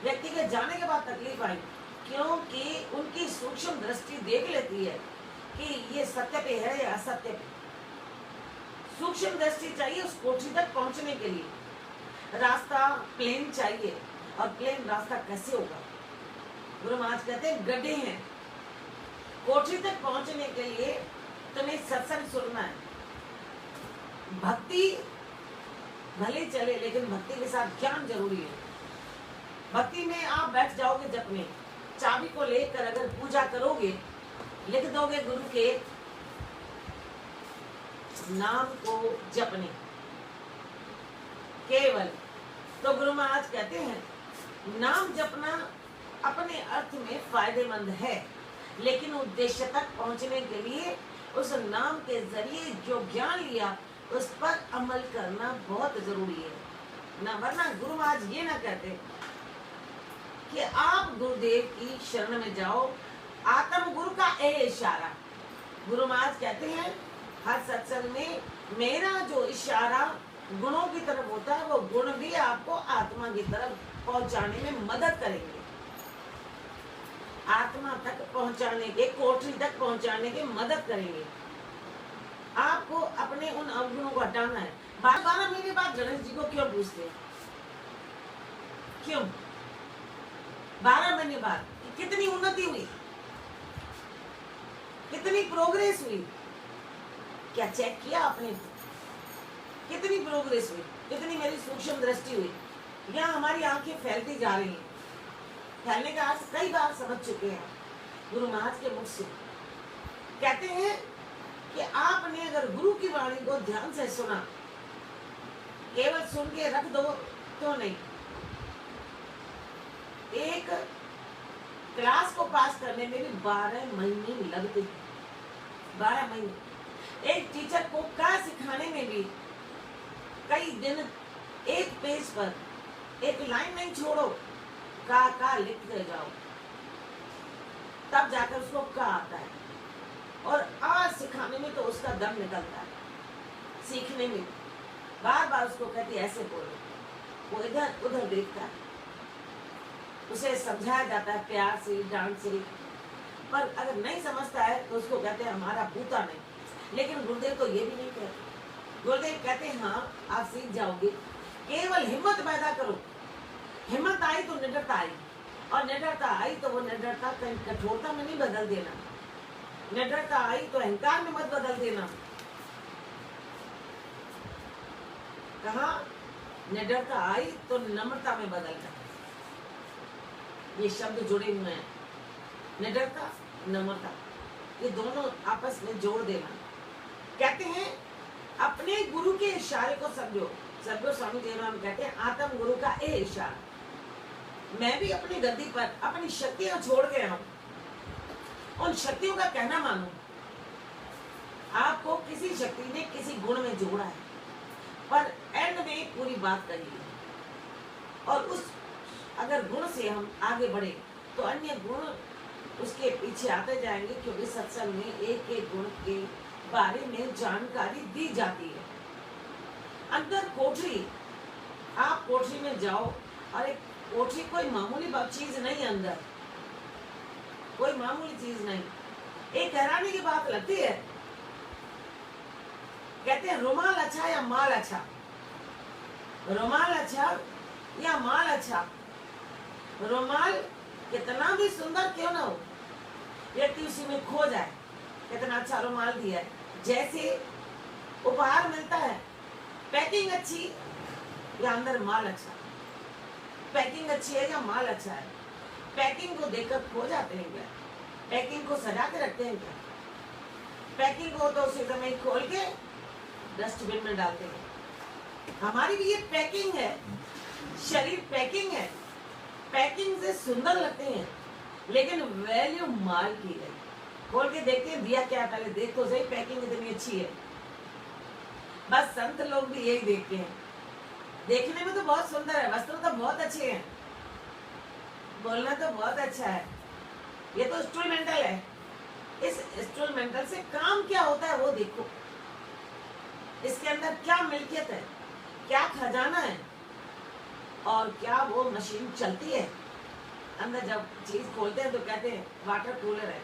A: व्यक्ति के जाने के बाद तकलीफ आई, क्योंकि उनकी सूक्ष्म दृष्टि देख लेती है कि ये सत्य पे है या असत्य पे। सूक्ष्म दृष्टि चाहिए उस कोठी तक पहुंचने के लिए। रास्ता प्लेन चाहिए, और प्लेन रास्ता कैसे होगा? गुरु महाराज कहते हैं गड्ढे हैं। कोठी तक पहुंचने के लिए तुम्हें सत्संग सुनना है। भक्ति भले चले, लेकिन भक्ति के साथ ज्ञान जरूरी है। भक्ति में आप बैठ जाओगे जपने, चाबी को लेकर अगर पूजा करोगे, लिख दोगे गुरु के नाम को जपने केवल, तो गुरु महाराज कहते हैं नाम जपना अपने अर्थ में फायदेमंद है, लेकिन उद्देश्य तक पहुंचने के लिए उस नाम के जरिए जो ज्ञान लिया उस पर अमल करना बहुत जरूरी है ना। वरना गुरु महाराज ये ना कहते कि आप गुरुदेव की शरण में जाओ, आत्म गुरु का इशारा। गुरु महाराज कहते हैं हर सत्संग में मेरा जो इशारा गुणों की तरफ होता है, वो गुण भी आपको आत्मा की तरफ पहुंचाने में मदद करेंगे, आत्मा तक पहुंचाने के, कोठरी तक पहुंचाने के मदद करेंगे। आपको अपने उन अवगुणों को हटाना है। 12 महीने बाद गणेश जी को क्यों पूछते हैं? क्यों 12 महीने बाद? कितनी उन्नति हुई, कितनी प्रोग्रेस हुई, क्या चेक किया आपने? कितनी प्रोग्रेस हुई, कितनी मेरी सूक्ष्म दृष्टि हुई। यहाँ हमारी आंखें फैलती जा रही हैं, फैलने का आज कई बार समझ चुके हैं गुरु महाराज के मुख से। कहते हैं कि आपने अगर गुरु की वाणी को ध्यान से सुना, केवल सुन के रख दो तो नहीं, एक क्लास को पास करने में भी 12 महीने लगते हैं। 12 महीने। एक टीचर को का सिखाने में भी कई दिन, एक पेज पर एक लाइन नहीं छोड़ो, का लिखते जाओ, तब जाकर उसको का आता है। और आज सिखाने में तो उसका दम निकलता है, सीखने में बार बार उसको कहती ऐसे बोलो, वो इधर उधर देखता है, उसे समझाया जाता है प्यार से, डांट से, पर अगर नहीं समझता है तो उसको कहते हैं हमारा बूता नहीं। लेकिन गुरुदेव तो ये भी नहीं कहते। गुरुदेव कहते हैं हाँ आप सीख जाओगे, केवल हिम्मत पैदा करो। हिम्मत आई तो निडरता आई, और निडरता आई तो वो निडरता कहीं कठोरता में नहीं बदल देना, निडरता आई तो अहंकार में मत बदल देना। कहा निडरता आई तो नम्रता में बदलना। ये शब्द जुड़े हुए हैं, निडरता, नम्रता, ये दोनों आपस में जोड़ देना। कहते हैं अपने गुरु के इशारे को समझो। सदगुरु स्वामी देवराम कहते हैं आत्म गुरु का ए इशारा। मैं भी अपनी गद्दी पर अपनी शक्तियां छोड़ के आऊं, उन शक्तियों का कहना मानो। आपको किसी शक्ति ने किसी गुण में जोड़ा है, पर एंड में पूरी बात कही है, और उस अगर गुण से हम आगे बढ़े तो अन्य गुण उसके पीछे आते जाएंगे, क्योंकि सत्संग में एक एक गुण के बारे में जानकारी दी जाती है। अंदर कोठरी, आप कोठरी में जाओ, और एक कोठरी कोई मामूली चीज नहीं, अंदर कोई मामूली चीज नहीं। एक हैरानी की बात लगती है, कहते हैं रुमाल अच्छा या माल अच्छा, रुमाल अच्छा या माल अच्छा। रुमाल कितना भी सुंदर क्यों ना हो, व्यक्ति उसी में खो जाए, कितना अच्छा रुमाल दिया है। जैसे उपहार मिलता है, पैकिंग अच्छी या अंदर माल अच्छा, पैकिंग अच्छी है या माल अच्छा है, पैकिंग को देखकर खो जाते हैं क्या? पैकिंग को सजा के रखते हैं क्या? पैकिंग को तो उसी समय खोल के डस्टबिन में डालते हैं। हमारी भी ये पैकिंग है, शरीर पैकिंग है, पैकिंग से सुंदर लगते हैं, लेकिन वैल्यू माल की है। खोल के देखते हैं दिया क्या, पहले देख तो सही पैकिंग इतनी अच्छी है। बस संत लोग भी यही देखते हैं, देखने में तो बहुत सुंदर है, वस्त्र तो बहुत अच्छे हैं, बोलना तो बहुत अच्छा है, ये तो इंस्ट्रूमेंटल है। इस इंस्ट्रूमेंटल से काम क्या होता है वो देखो, इसके अंदर क्या मिल्कियत है, क्या खजाना है, और क्या वो मशीन चलती है। अंदर जब चीज खोलते हैं तो कहते हैं वाटर कूलर है,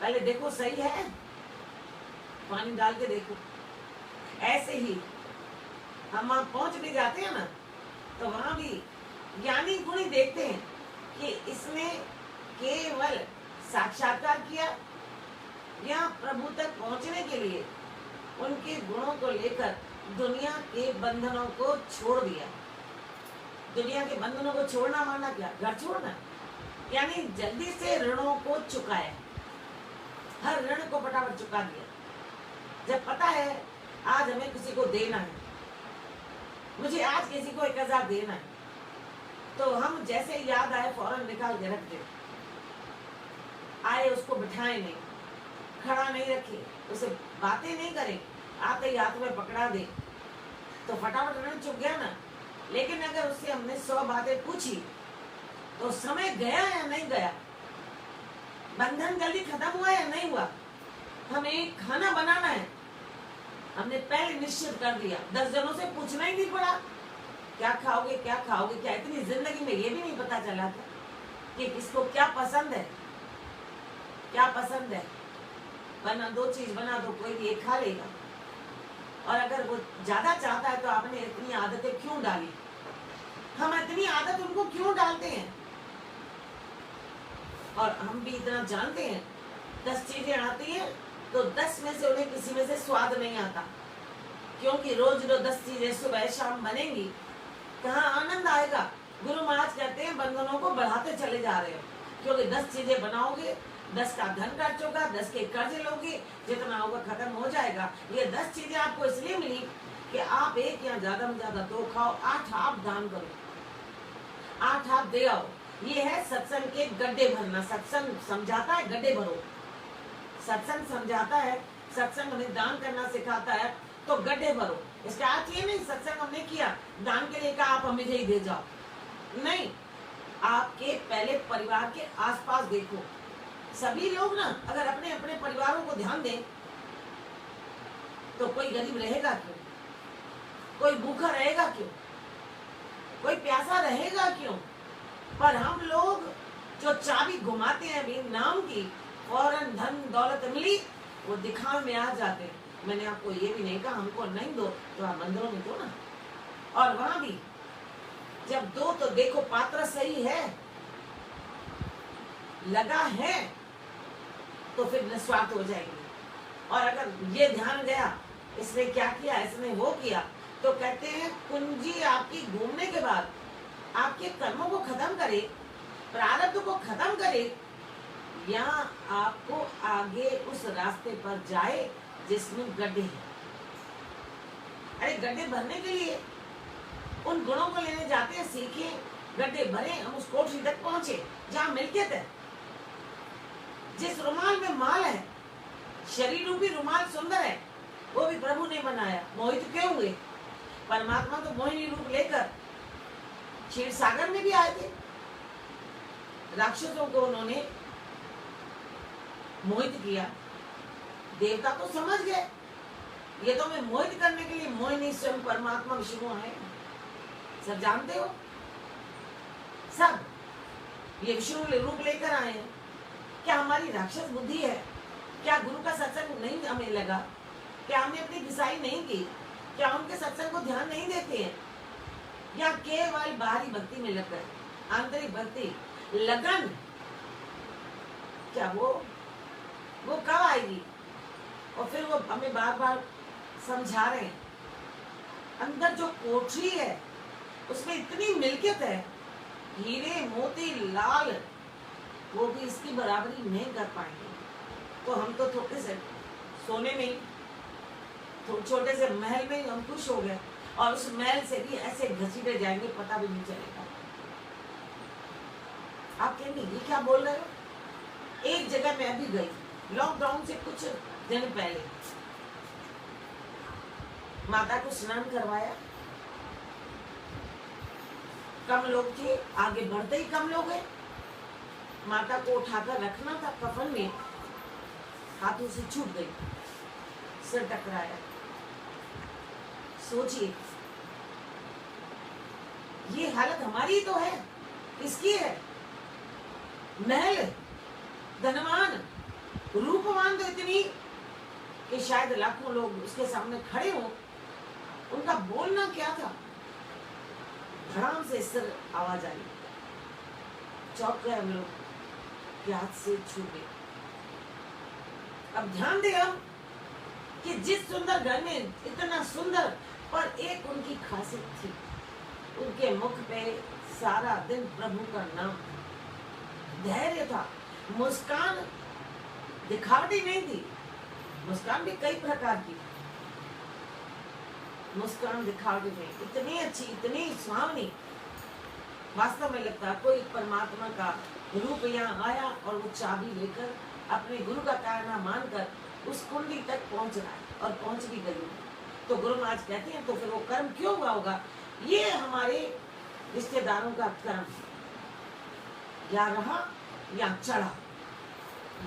A: पहले देखो सही है, पानी डाल के देखो। ऐसे ही हम वहां पहुंच भी जाते हैं ना, तो वहां भी ज्ञानी गुणी देखते हैं कि इसने केवल साक्षात्कार किया या प्रभु तक पहुंचने के लिए उनके गुणों को लेकर दुनिया के बंधनों को छोड़ दिया। दुनिया के बंधनों को छोड़ना माना क्या? घर छोड़ना, यानी जल्दी से ऋणों को चुकाया, हर ऋण को फटाफट चुका दिया। जब पता है आज हमें किसी को देना है, मुझे आज किसी को 1000 देना है, तो हम जैसे याद आए फौरन निकाल के रख दे। आए उसको बिठाए नहीं, खड़ा नहीं रखे, उसे बातें नहीं करें, आते ही हाथ में पकड़ा दे, तो फटाफट ऋण चुक गया ना। लेकिन अगर उससे हमने 100 बातें पूछी तो समय गया या नहीं गया, बंधन जल्दी खत्म हुआ या नहीं हुआ। हमें खाना बनाना है, हमने पहले निश्चित कर दिया, 10 जनों से पूछना ही नहीं पड़ा क्या खाओगे क्या खाओगे क्या। इतनी जिंदगी में ये भी नहीं पता चला था कि किसको क्या पसंद है, क्या पसंद है। बना 2 चीज बना दो, कोई भी एक खा लेगा। और अगर वो ज्यादा चाहता है तो आपने इतनी आदतें क्यों डाली, हम इतनी आदत उनको क्यों डालते हैं। और हम भी इतना जानते हैं 10 चीजें आती हैं तो 10 में से उन्हें किसी में से स्वाद नहीं आता, क्योंकि रोज रोज 10 चीजें सुबह शाम बनेंगी, कहाँ आनंद आएगा। गुरु महाराज कहते हैं बंधनों को बढ़ाते चले जा रहे हो, क्योंकि 10 चीजें बनाओगे, 10 का धन खर्च होगा, 10 के कर्ज लोगे, जितना होगा खत्म हो जाएगा। ये 10 चीजें आपको इसलिए मिली कि आप एक या ज्यादा में ज्यादा 2 खाओ, 8 आप दान करो, 8 आप दे आओ। ये है सत्संग के गड्ढे भरना। सत्संग समझाता है गड्ढे भरो, सत्संग समझाता है, सत्संग हमें दान करना सिखाता है, तो गड्ढे भरो। इसका अर्थ ये नहीं सत्संग हमने किया दान के लिए कहा आप हमें ही दे जाओ, नहीं। आपके पहले परिवार के आसपास देखो, सभी लोग ना अगर अपने अपने परिवारों को ध्यान दें तो कोई गरीब रहेगा क्यों, कोई भूखा रहेगा क्यों, कोई प्यासा रहेगा क्यों। पर हम लोग जो चाबी घुमाते हैं अभी नाम की, फौरन धन दौलत मिली, वो दिखावे में आ जाते हैं। मैंने आपको ये भी नहीं कहा हमको नहीं दो, तो आप मंदिरों में दो ना। और वहां भी जब दो तो देखो पात्र सही है, लगा है तो फिर निस्वार्थ हो जाएगी। और अगर ये ध्यान गया इसने क्या किया, इसने वो किया, तो कहते हैं कुंजी आपकी घूमने के बाद आपके कर्मों को खत्म करे, प्रारब्ध को खत्म करे, या आपको आगे उस रास्ते पर जाए जिसमें गड्ढे हैं। अरे गड्ढे भरने के लिए उन गुणों को लेने जाते हैं, सीखे, गड्ढे भरे, हम उस कोठरी तक पहुंचे जहां मिल्कियत है। जिस रुमाल में माल है, शरीर रूपी रुमाल सुंदर है, वो भी प्रभु ने बनाया। मोहित क्यों हुए? परमात्मा तो मोहिनी रूप लेकर क्षीर सागर में भी आए थे, राक्षसों को उन्होंने मोहित किया। देवता तो समझ गए ये तो मैं मोहित करने के लिए मोहिनी स्वयं परमात्मा विष्णु है, सब जानते हो, सब ये विष्णु रूप लेकर आए हैं। क्या हमारी राक्षस बुद्धि है? क्या गुरु का सत्संग नहीं हमें लगा? क्या हमने अपनी घिसाई नहीं की? क्या उनके सत्संग को ध्यान नहीं देते हैं? या केवल बाहरी भक्ति में लग गए? आंतरिक भक्ति लगन क्या वो कब आएगी? और फिर वो हमें बार बार समझा रहे हैं, अंदर जो कोठरी है उसमें इतनी मिल्कियत है, हीरे मोती लाल, वो भी इसकी बराबरी नहीं कर पाएंगे। तो हम तो थोड़े से सोने में ही, छोटे से महल में हम खुश हो गए, और उस महल से भी ऐसे घसीटे जाएंगे पता भी नहीं चलेगा। आप कहेंगे ये क्या बोल रहे हो? एक जगह मैं अभी गई, लॉकडाउन से कुछ दिन पहले, माता को स्नान करवाया, कम लोग थे, आगे बढ़ते ही कम लोग हैं। माता को उठाकर रखना था कफन में, हाथों से छूट गई, सिर टकराया। सोचिए ये हालत हमारी तो है, किसकी है? महल, धनवान, रूपवान तो इतनी कि शायद लाखों लोग उसके सामने खड़े हो, उनका बोलना क्या था? धड़ाम से सिर आवाज आई, चौंक गए हम लोग कि हाथ से छूट गए। अब ध्यान दें हम कि जिस सुंदर घर में इतना सुंदर, पर एक उनकी खासियत थी, उनके मुख पे सारा दिन प्रभु का नाम, धैर्य था, मुस्कान दिखावटी नहीं थी। मुस्कान भी कई प्रकार की, मुस्कान दिखावटी नहीं, इतनी अच्छी, इतनी सुहावनी। वास्तव में लगता कोई परमात्मा का रूप यहाँ आया और वो चाबी लेकर अपने गुरु का कारना मानकर उस कुंडी तक पहुंच रहा है, और पहुंच भी गई। तो गुरु महाराज कहते हैं तो फिर वो कर्म क्यों हुआ होगा? ये हमारे रिश्तेदारों का कर्म, या रहा या चढ़ा,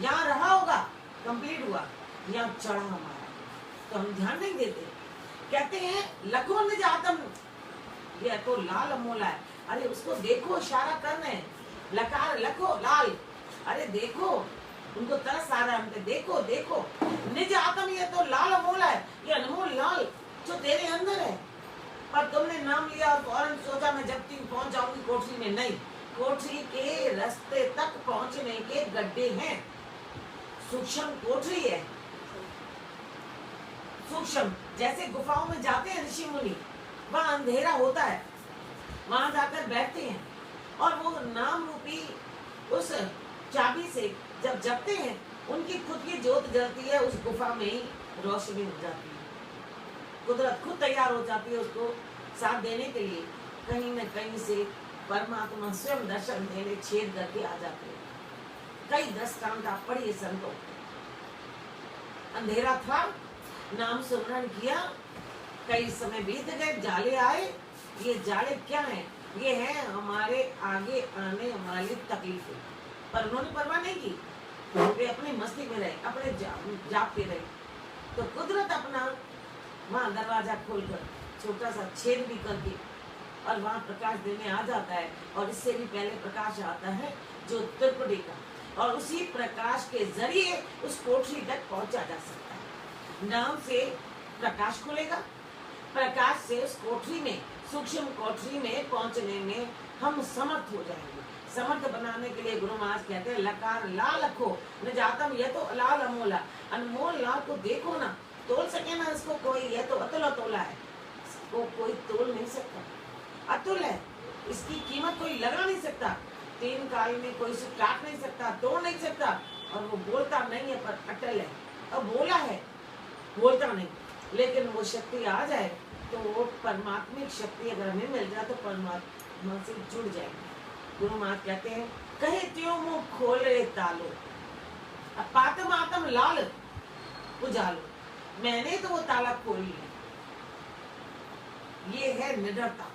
A: या रहा होगा कंप्लीट हुआ, या चढ़ा हमारा, तो हम ध्यान नहीं देते। कहते हैं लखो निज आत्म, ये तो लाल अमोला है। अरे उसको देखो, इशारा कर रहे हैं, लकार लखो लाल, अरे देखो, उनको तरस आ रहा है हमसे, देखो देखो निज आत्म, ये तो लाल अमोला है, ये अनमोल लाल जो तेरे अंदर है। पर तुमने नाम लिया और फौरन सोचा मैं जब तक पहुंच जाऊंगी कोठरी में। नहीं, कोठरी के रास्ते तक पहुंचने के गड्ढे हैं, सूक्ष्म कोठरी है, सूक्ष्म। जैसे गुफाओं में जाते हैं ऋषि मुनि, वहां अंधेरा होता है, वहां जाकर बैठते हैं और वो नाम रूपी उस चाबी से जब जपते हैं, उनकी खुद की ज्योत जलती है, उस गुफा में ही रोशनी हो जाती है। कुदरत खुद तैयार हो जाती है उसको साथ देने के लिए। कहीं न कहीं से परमात्मा स्वयं दर्शन देने छेद करके आ जाते हैं। कई दृष्टांत आप पढ़िए संतों। अंधेरा था, नाम सुमरन किया, कई समय बीत गए, जाले आए। ये जाले क्या है? ये है हमारे आगे आने वाली तकलीफें, पर उन्होंने परवाह नहीं की, वे अपनी मस्ती में रहे, अपने जाप पे रहे। तो कुदरत अपना वहाँ दरवाजा खोलकर छोटा सा छेद भी करके और वहाँ प्रकाश देने आ जाता है। और इससे भी पहले प्रकाश आता है जो त्रिपुटी का, और उसी प्रकाश के जरिए उस कोठरी तक पहुंचा जा सकता है। नाम से प्रकाश खुलेगा, प्रकाश से उस कोठरी में, सूक्ष्म कोठरी में पहुंचने में हम समर्थ हो जाएंगे। समर्थ बनाने के लिए गुरु महाराज कहते हैं लकार लाल रखो न जातम, ये तो लाल अमोला, अनमोल लाल को देखो ना, तोल सके ना इसको कोई, ये तो अतुल अतुला है, इसको कोई तोल नहीं सकता, अतुल है, इसकी कीमत कोई लगा नहीं सकता, तीन काल में कोई इसे काट नहीं सकता, तोड़ नहीं सकता। और वो बोलता नहीं है पर अटल है, और बोला है, बोलता नहीं, लेकिन वो शक्ति आ जाए तो वो परमात्मिक शक्ति अगर हमें मिल जाए तो परमात्मा से जुड़ जाएंगे। गुरु महाराज कहते हैं कहे त्यों मुंह खोले तालो, पातम आतम लाल उजालो, मैंने तो वो ताला खोल लिया। ये है निडरता।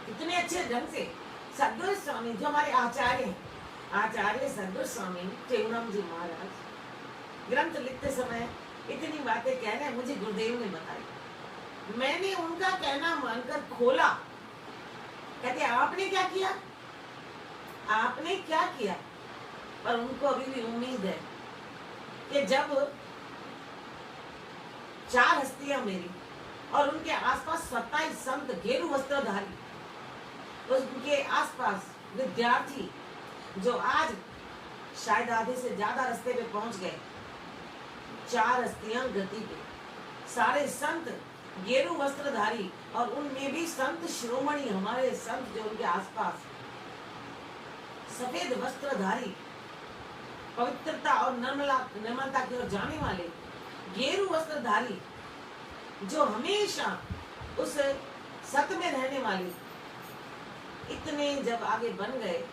A: इतने अच्छे ढंग से सदगुरु स्वामी जो हमारे आचार्य हैं, आचार्य सदगुरु स्वामी टेउराम जी महाराज ग्रंथ लिखते समय इतनी बातें कह रहे हैं, मुझे गुरुदेव ने बताई, मैंने उनका कहना मानकर खोला। कहते आपने क्या किया, आपने क्या किया? पर उनको अभी भी उम्मीद है कि जब चार हस्तियां मेरी और उनके आसपास 27 संत गेरू वस्त्रधारी, उनके आसपास विद्यार्थी जो आज शायद आधे से ज्यादा रास्ते पे पहुंच गए, चार हस्तियां गति पे, सारे संत गेरू वस्त्रधारी, और उनमें भी संत शिरोमणि, हमारे संत जो उनके आसपास सफेद वस्त्रधारी, पवित्रता और निर्मलता की ओर जाने वाले गेरू वस्त्रधारी, जो हमेशा उस सत में रहने वाले, इतने जब आगे बन गए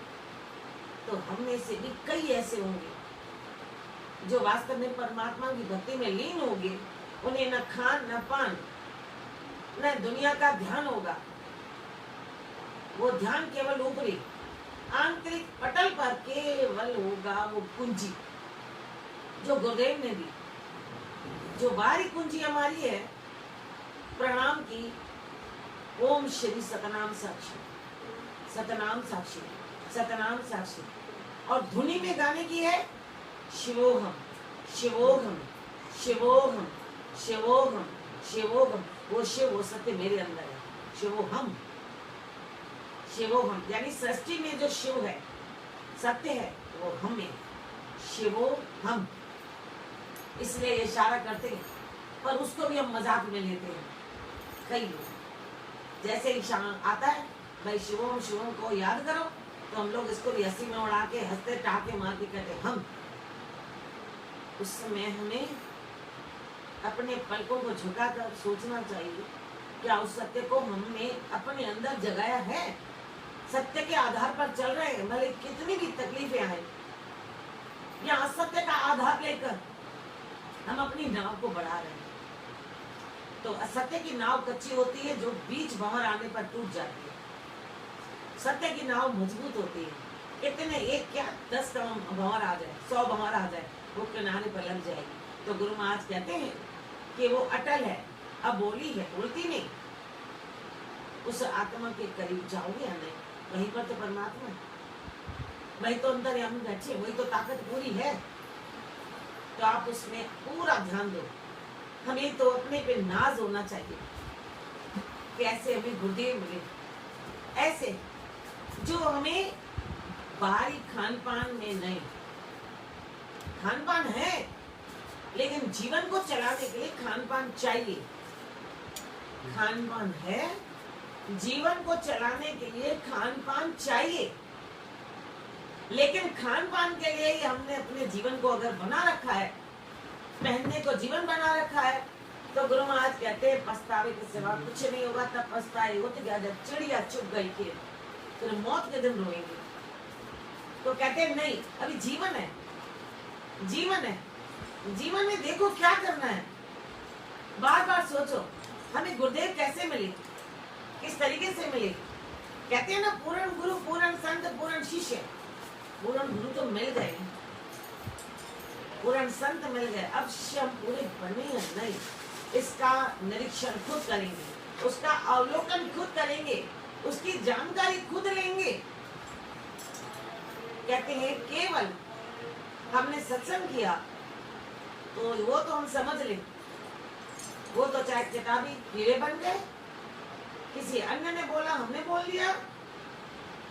A: तो हम में से भी कई ऐसे होंगे जो वास्तव में परमात्मा की भक्ति में लीन होंगे। उन्हें न खान न पान न दुनिया का ध्यान होगा, वो ध्यान केवल ऊपरी आंतरिक पटल पर केवल होगा वो कुंजी जो गुरुदेव ने दी। जो बाहरी कुंजी हमारी है प्रणाम की, ओम श्री सतनाम साक्षी, सतनाम साक्षी, सतनाम साक्षी, और धुनी में गाने की है शिवोहम शिवोहम शिवोहम शिवोहम शिवोहम। वो शिव, वो सत्य मेरे अंदर है, शिवोहम शिवोहम, यानी सृष्टि में जो शिव है, सत्य है, वो हम में शिवोहम। इसलिए ये इशारा करते हैं, पर उसको भी हम मजाक में लेते हैं कई लोग। जैसे ही शाम आता है भाई शिवम शिवम को याद करो, तो हम लोग इसको रस्सी में उड़ा के हंसते टाके मार के कहते हम। उस समय हमें अपने पलकों को झुकाकर सोचना चाहिए, क्या उस सत्य को हमने अपने अंदर जगाया है? सत्य के आधार पर चल रहे हैं, भले कितनी भी तकलीफें आए, या असत्य का आधार लेकर हम अपनी नाव को बढ़ा रहे हैं। तो असत्य की नाव कच्ची होती है, जो बीच भंवर आने पर टूट जाती है। सत्य की नाव मजबूत होती है, कितने एक क्या 10 भंवर आ जाए, 100 भंवर आ जाए, वो किनारे पर लग जाएगी। तो गुरु महाराज कहते हैं कि वो अटल है, अब बोली है, बोलती नहीं। उस आत्मा के करीब जाओगे या नहीं? वहीं पर तो परमात्मा है, वही तो अंदर हम बैठे, वही तो ताकत पूरी है। तो आप उसमें पूरा ध्यान दो। हमें तो अपने पे नाज होना चाहिए कि ऐसे हमें गुरुदेव मिले, ऐसे जो हमें बाहरी खान पान में नहीं, खान पान है लेकिन जीवन को चलाने के लिए खान पान चाहिए। खान पान है, जीवन को चलाने के लिए खान पान चाहिए, लेकिन खान पान के लिए ही हमने अपने जीवन को अगर बना रखा है, पहनने को जीवन बना रखा है, तो गुरु महाराज कहते हैं पछतावे के सिवा कुछ नहीं होगा। तब पछताए हो तो क्या, जब चिड़िया चुप गई थी तो मौत के दिन रोएंगे। तो कहते हैं नहीं, अभी जीवन है, जीवन है, जीवन में देखो क्या करना है। बार बार सोचो हमें गुरुदेव कैसे मिले, किस तरीके से मिले। कहते हैं ना पूर्ण गुरु, पूर्ण संत, पूर्ण शिष्य। पूर्ण गुरु तो मिल गए, पूर्ण संत मिल गए, अब हम पूरे बने या नहीं, इसका निरीक्षण खुद करेंगे, उसका अवलोकन खुद करेंगे, उसकी जानकारी खुद लेंगे। कहते हैं केवल हमने सत्संग किया तो वो तो हम समझ ले, वो तो चाहे किताबी कीड़े बन गए, किसी अन्य ने बोला हमने बोल दिया,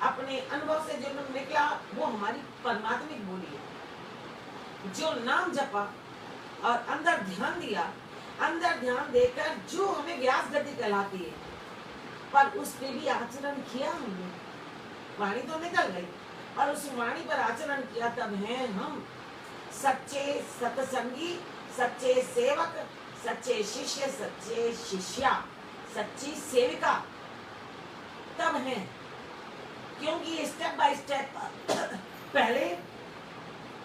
A: अपने अनुभव से जो निकला वो हमारी परमात्मिक बोली है। जो नाम जपा और अंदर ध्यान दिया, अंदर ध्यान देकर जो हमें व्यास गति कहलाती है, पर उस पे भी आचरण किया हमने। वाणी तो निकल गई और उस वाणी पर आचरण किया, तब हैं हम सच्चे सत्संगी, सच्चे सेवक, सच्चे शिष्य, सच्चे शिष्या, सच्ची सेविका, तब है। क्योंकि स्टेप बाय स्टेप पहले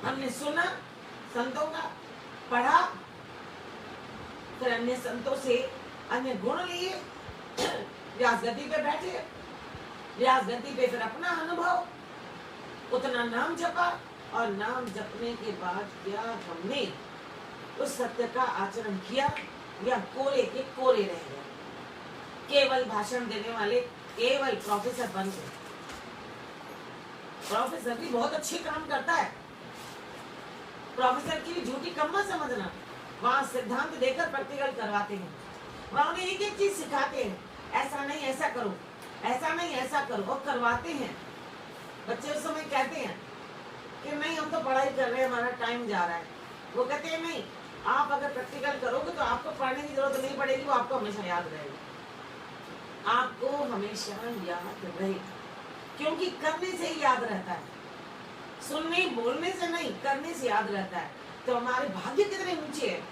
A: हमने सुना, संतों का पढ़ा, फिर अन्य संतों से अन्य गुण लिए, व्यास गति पे बैठे, व्यास गति पे फिर अपना अनुभव, उतना नाम जपा, और नाम जपने के बाद क्या हमने उस सत्य का आचरण किया या कोरे के कोरे रह गए, केवल भाषण देने वाले, केवल प्रोफेसर बन गए। प्रोफेसर भी बहुत अच्छे काम करता है, प्रोफेसर की भी झूठी कम मत समझना। वहाँ सिद्धांत देकर प्रैक्टिकल करवाते हैं, वहाँ उन्हें एक एक चीज सिखाते हैं, ऐसा नहीं ऐसा करो, ऐसा नहीं ऐसा करो, और करवाते हैं। बच्चे उस समय कहते हैं कि नहीं हम तो पढ़ाई कर रहे हैं, हमारा टाइम जा रहा है। वो कहते हैं नहीं, आप अगर प्रैक्टिकल करोगे तो आपको पढ़ने की जरूरत नहीं पड़ेगी, वो आपको हमेशा याद रहेगा, आपको हमेशा याद रहेगा, क्योंकि करने से ही याद रहता है, सुनने बोलने से नहीं, करने से याद रहता है। तो हमारे भाग्य कितने ऊंचे हैं,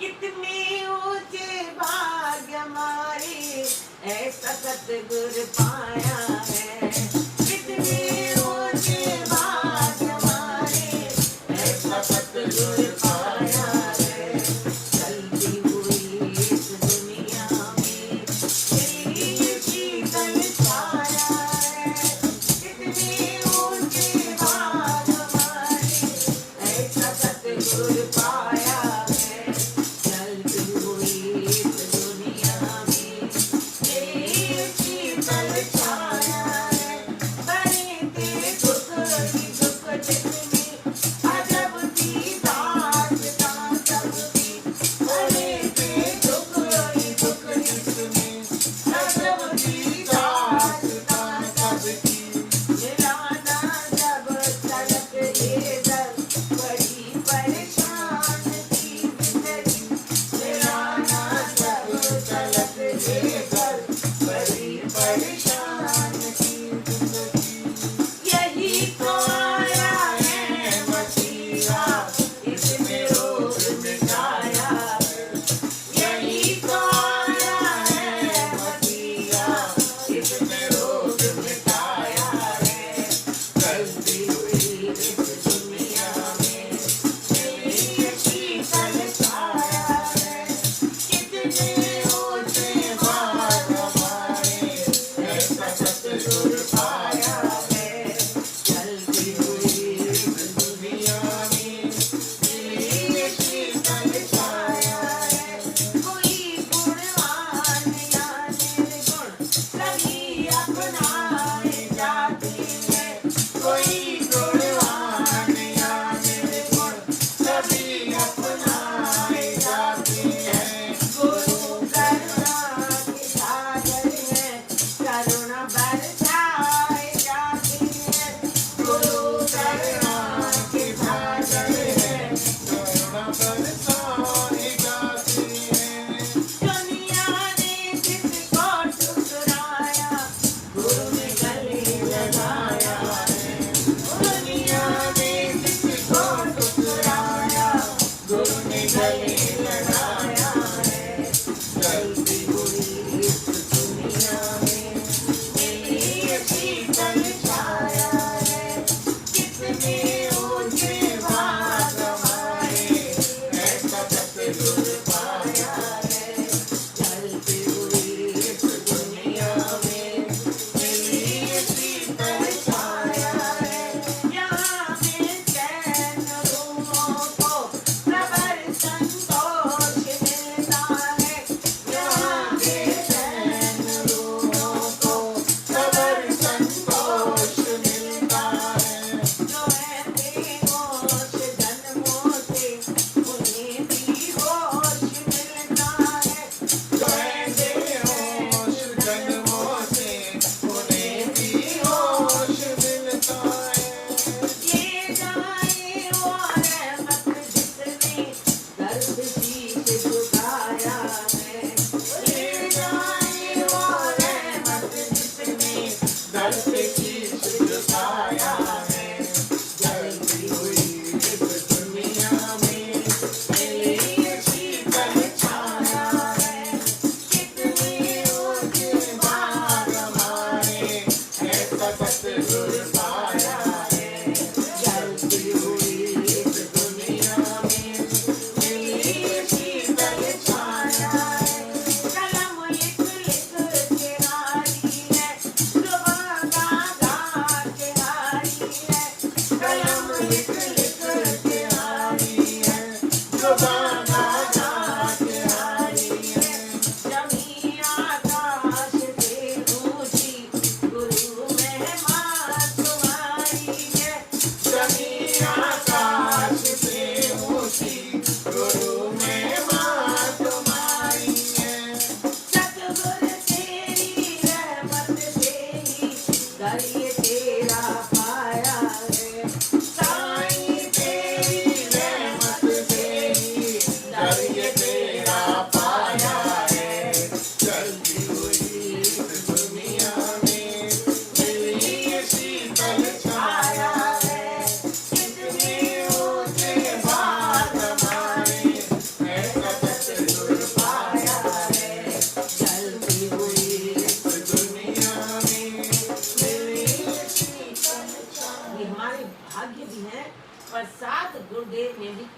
A: कितने ऊंचे भाग्य हमारे, ऐसा सतगुरु पाया है। कितने ऊंचे भाग्य हमारे, ऐसा सतगुरु पाया है। चलती हुई इस दुनिया में तेरी शीतल छाया है। कितने ऊंचे भाग्य हमारे, ऐसा सतगुरु पाया है। चलती हुई इस दुनिया में तेरी शीतल छाया है। बड़े तेरे दुख ही दुख जिसमें, अजब सी दास्तां सबकी। बड़े तेरे दुख ही दुख जिसमें, अजब सी दास्तां सबकी। मिलाना जब तलक ये दर, बड़ी परेशान थी जिंदगी। मिलाना जब तलक ये दर, बड़ी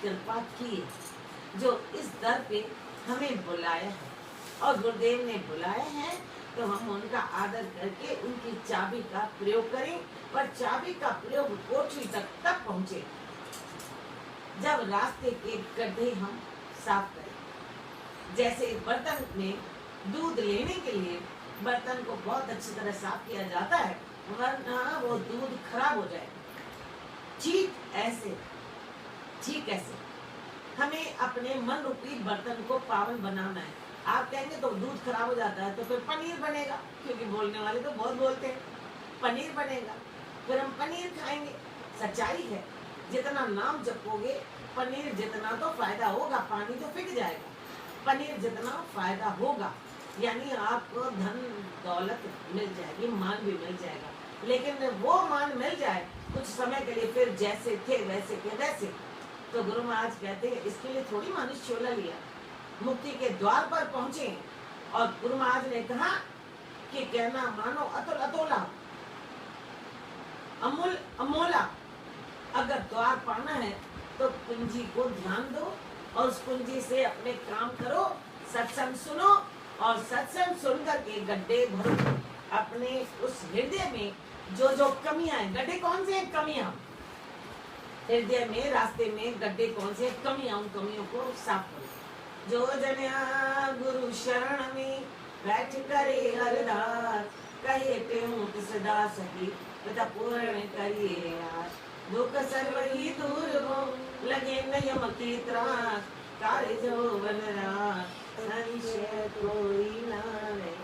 A: कृपा की है, जो इस दर पे हमें बुलाया है। और गुरुदेव ने बुलाया है तो हम उनका आदर करके उनकी चाबी का प्रयोग करें। पर चाबी का प्रयोग कोठरी तक तब पहुंचे जब रास्ते के गड्ढे हम साफ करें। जैसे बर्तन में दूध लेने के लिए बर्तन को बहुत अच्छी तरह साफ किया जाता है, वरना वो दूध खराब हो जाए। ठीक ऐसे हमें अपने मन रूपी बर्तन को पावन बनाना है। आप कहेंगे तो दूध खराब हो जाता है, तो फिर पनीर बनेगा, क्योंकि बोलने वाले तो बहुत बोलते हैं। पनीर बनेगा, फिर हम पनीर खाएंगे। सच्चाई है, जितना नाम जपोगे पनीर जितना तो फायदा होगा, पानी तो फिक जाएगा। पनीर जितना फायदा होगा, यानी आपको धन दौलत मिल जाएगी, मान भी मिल जाएगा। लेकिन वो मान मिल जाए कुछ समय के लिए, फिर जैसे थे वैसे के वैसे। तो गुरु महाराज कहते हैं इसके लिए थोड़ी मानुष चोला लिया, मुक्ति के द्वार पर पहुंचे। और गुरु महाराज ने कहा कि कहना मानो अतुल अतोला, अमूल अमोला। अगर द्वार पाना है तो कुंजी को ध्यान दो और उस कुंजी से अपने काम करो, सत्संग सुनो और सत्संग सुनकर के गड्ढे भरो अपने उस हृदय में। जो जो कमियां हैं, गड्ढे कौन से हैं? कमियां हृदय में, रास्ते में गड्ढे कौन से हैं? कमियां, उन कमियों को साफ करो। जो जन्या गुरु शरण में बैठ करे अरदास, कहे प्रेम सदा सकी पिता पूर्ण करिए आस। दुख सर्व ही दूर हो लगे नयम की त्रास, कार्य जो बन रहा संशय कोई ना रहे।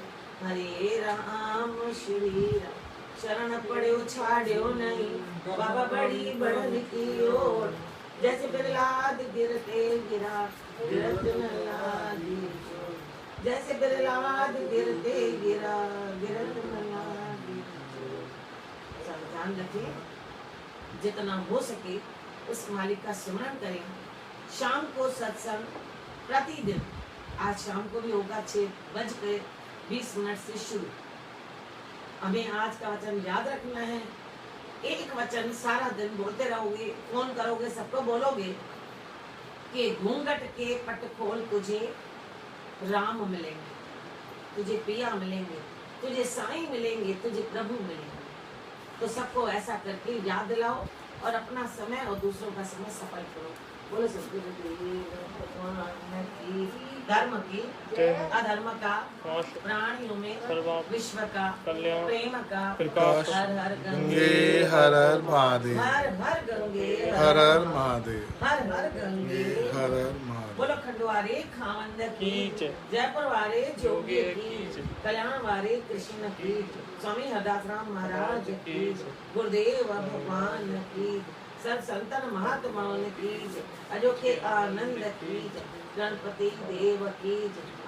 A: हरे राम श्री राम शरण पड़ो छाड़ो नहीं, बाबा बड़ी बढ़न की ओर। जैसे प्रहलाद गिरते गिरा गिरत न लागी चोट, जैसे प्रहलाद गिरते गिरा गिरत न लागी चोट। सब ध्यान रखें, जितना हो सके उस मालिक का स्मरण करें। शाम को सत्संग प्रतिदिन, आज शाम को भी होगा 6:20 से शुरू। हमें आज का वचन याद रखना है। एक वचन सारा दिन बोलते रहोगे, फोन करोगे, सबको बोलोगे कि घूंघट के पट खोल, तुझे राम मिलेंगे, तुझे पिया मिलेंगे, तुझे साईं मिलेंगे, तुझे प्रभु मिलेंगे। तो सबको ऐसा करके याद दिलाओ और अपना समय और दूसरों का समय सफल करो। बोलो सतगुरु भगवान की, धर्म की, अधर्म का, प्राणियों में विश्व का प्रेम का, हर हर
B: गंगे हर हर महादेव,
A: हर हर गंगे
B: हर हर महादेव,
A: हर हर गंगे
B: हर हर महादेव।
A: बोलो खंडवारे खावंद की, जयपुर वाले जोगी की, कल्याण वाले कृष्ण की, स्वामी हरदास राम महाराज की, गुरुदेव भगवान की, सब संतन महात्माओं की, अजोके आनंद की, गणपति देव की।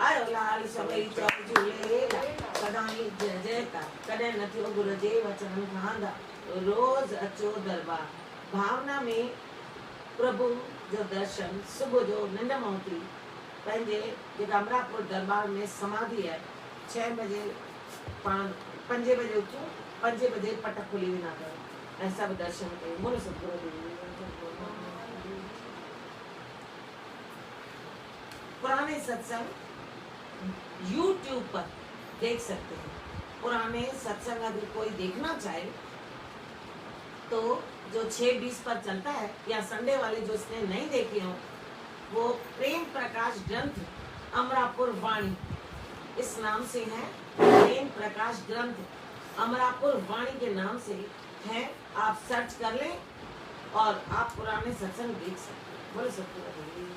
A: आयो लाल सबई चौक झूलेला, सदाई जय जयकार। कदे न थियो गुरुदेव चरण खांदा, रोज अचो दरबार। भावना में प्रभु जो दर्शन सुबह जो निंड मोती पंहिंजे जेका अमरापुर दरबार में समाधि है, 6 बजे 5 बजे उठो, 5 बजे पट खुली वेंदा अथव ऐं सभु दर्शन कयो। बोलो सतगुरु देव। पुराने सत्संग YouTube पर देख सकते हैं। पुराने सत्संग अगर कोई देखना चाहे तो जो 6:20 पर चलता है, या संडे वाले जो इसने नहीं देखे हो, वो प्रेम प्रकाश ग्रंथ अमरापुर वाणी इस नाम से है। प्रेम प्रकाश ग्रंथ अमरापुर वाणी के नाम से है। आप सर्च कर लें और आप पुराने सत्संग देख सकते हैं। बोले सतगुरु।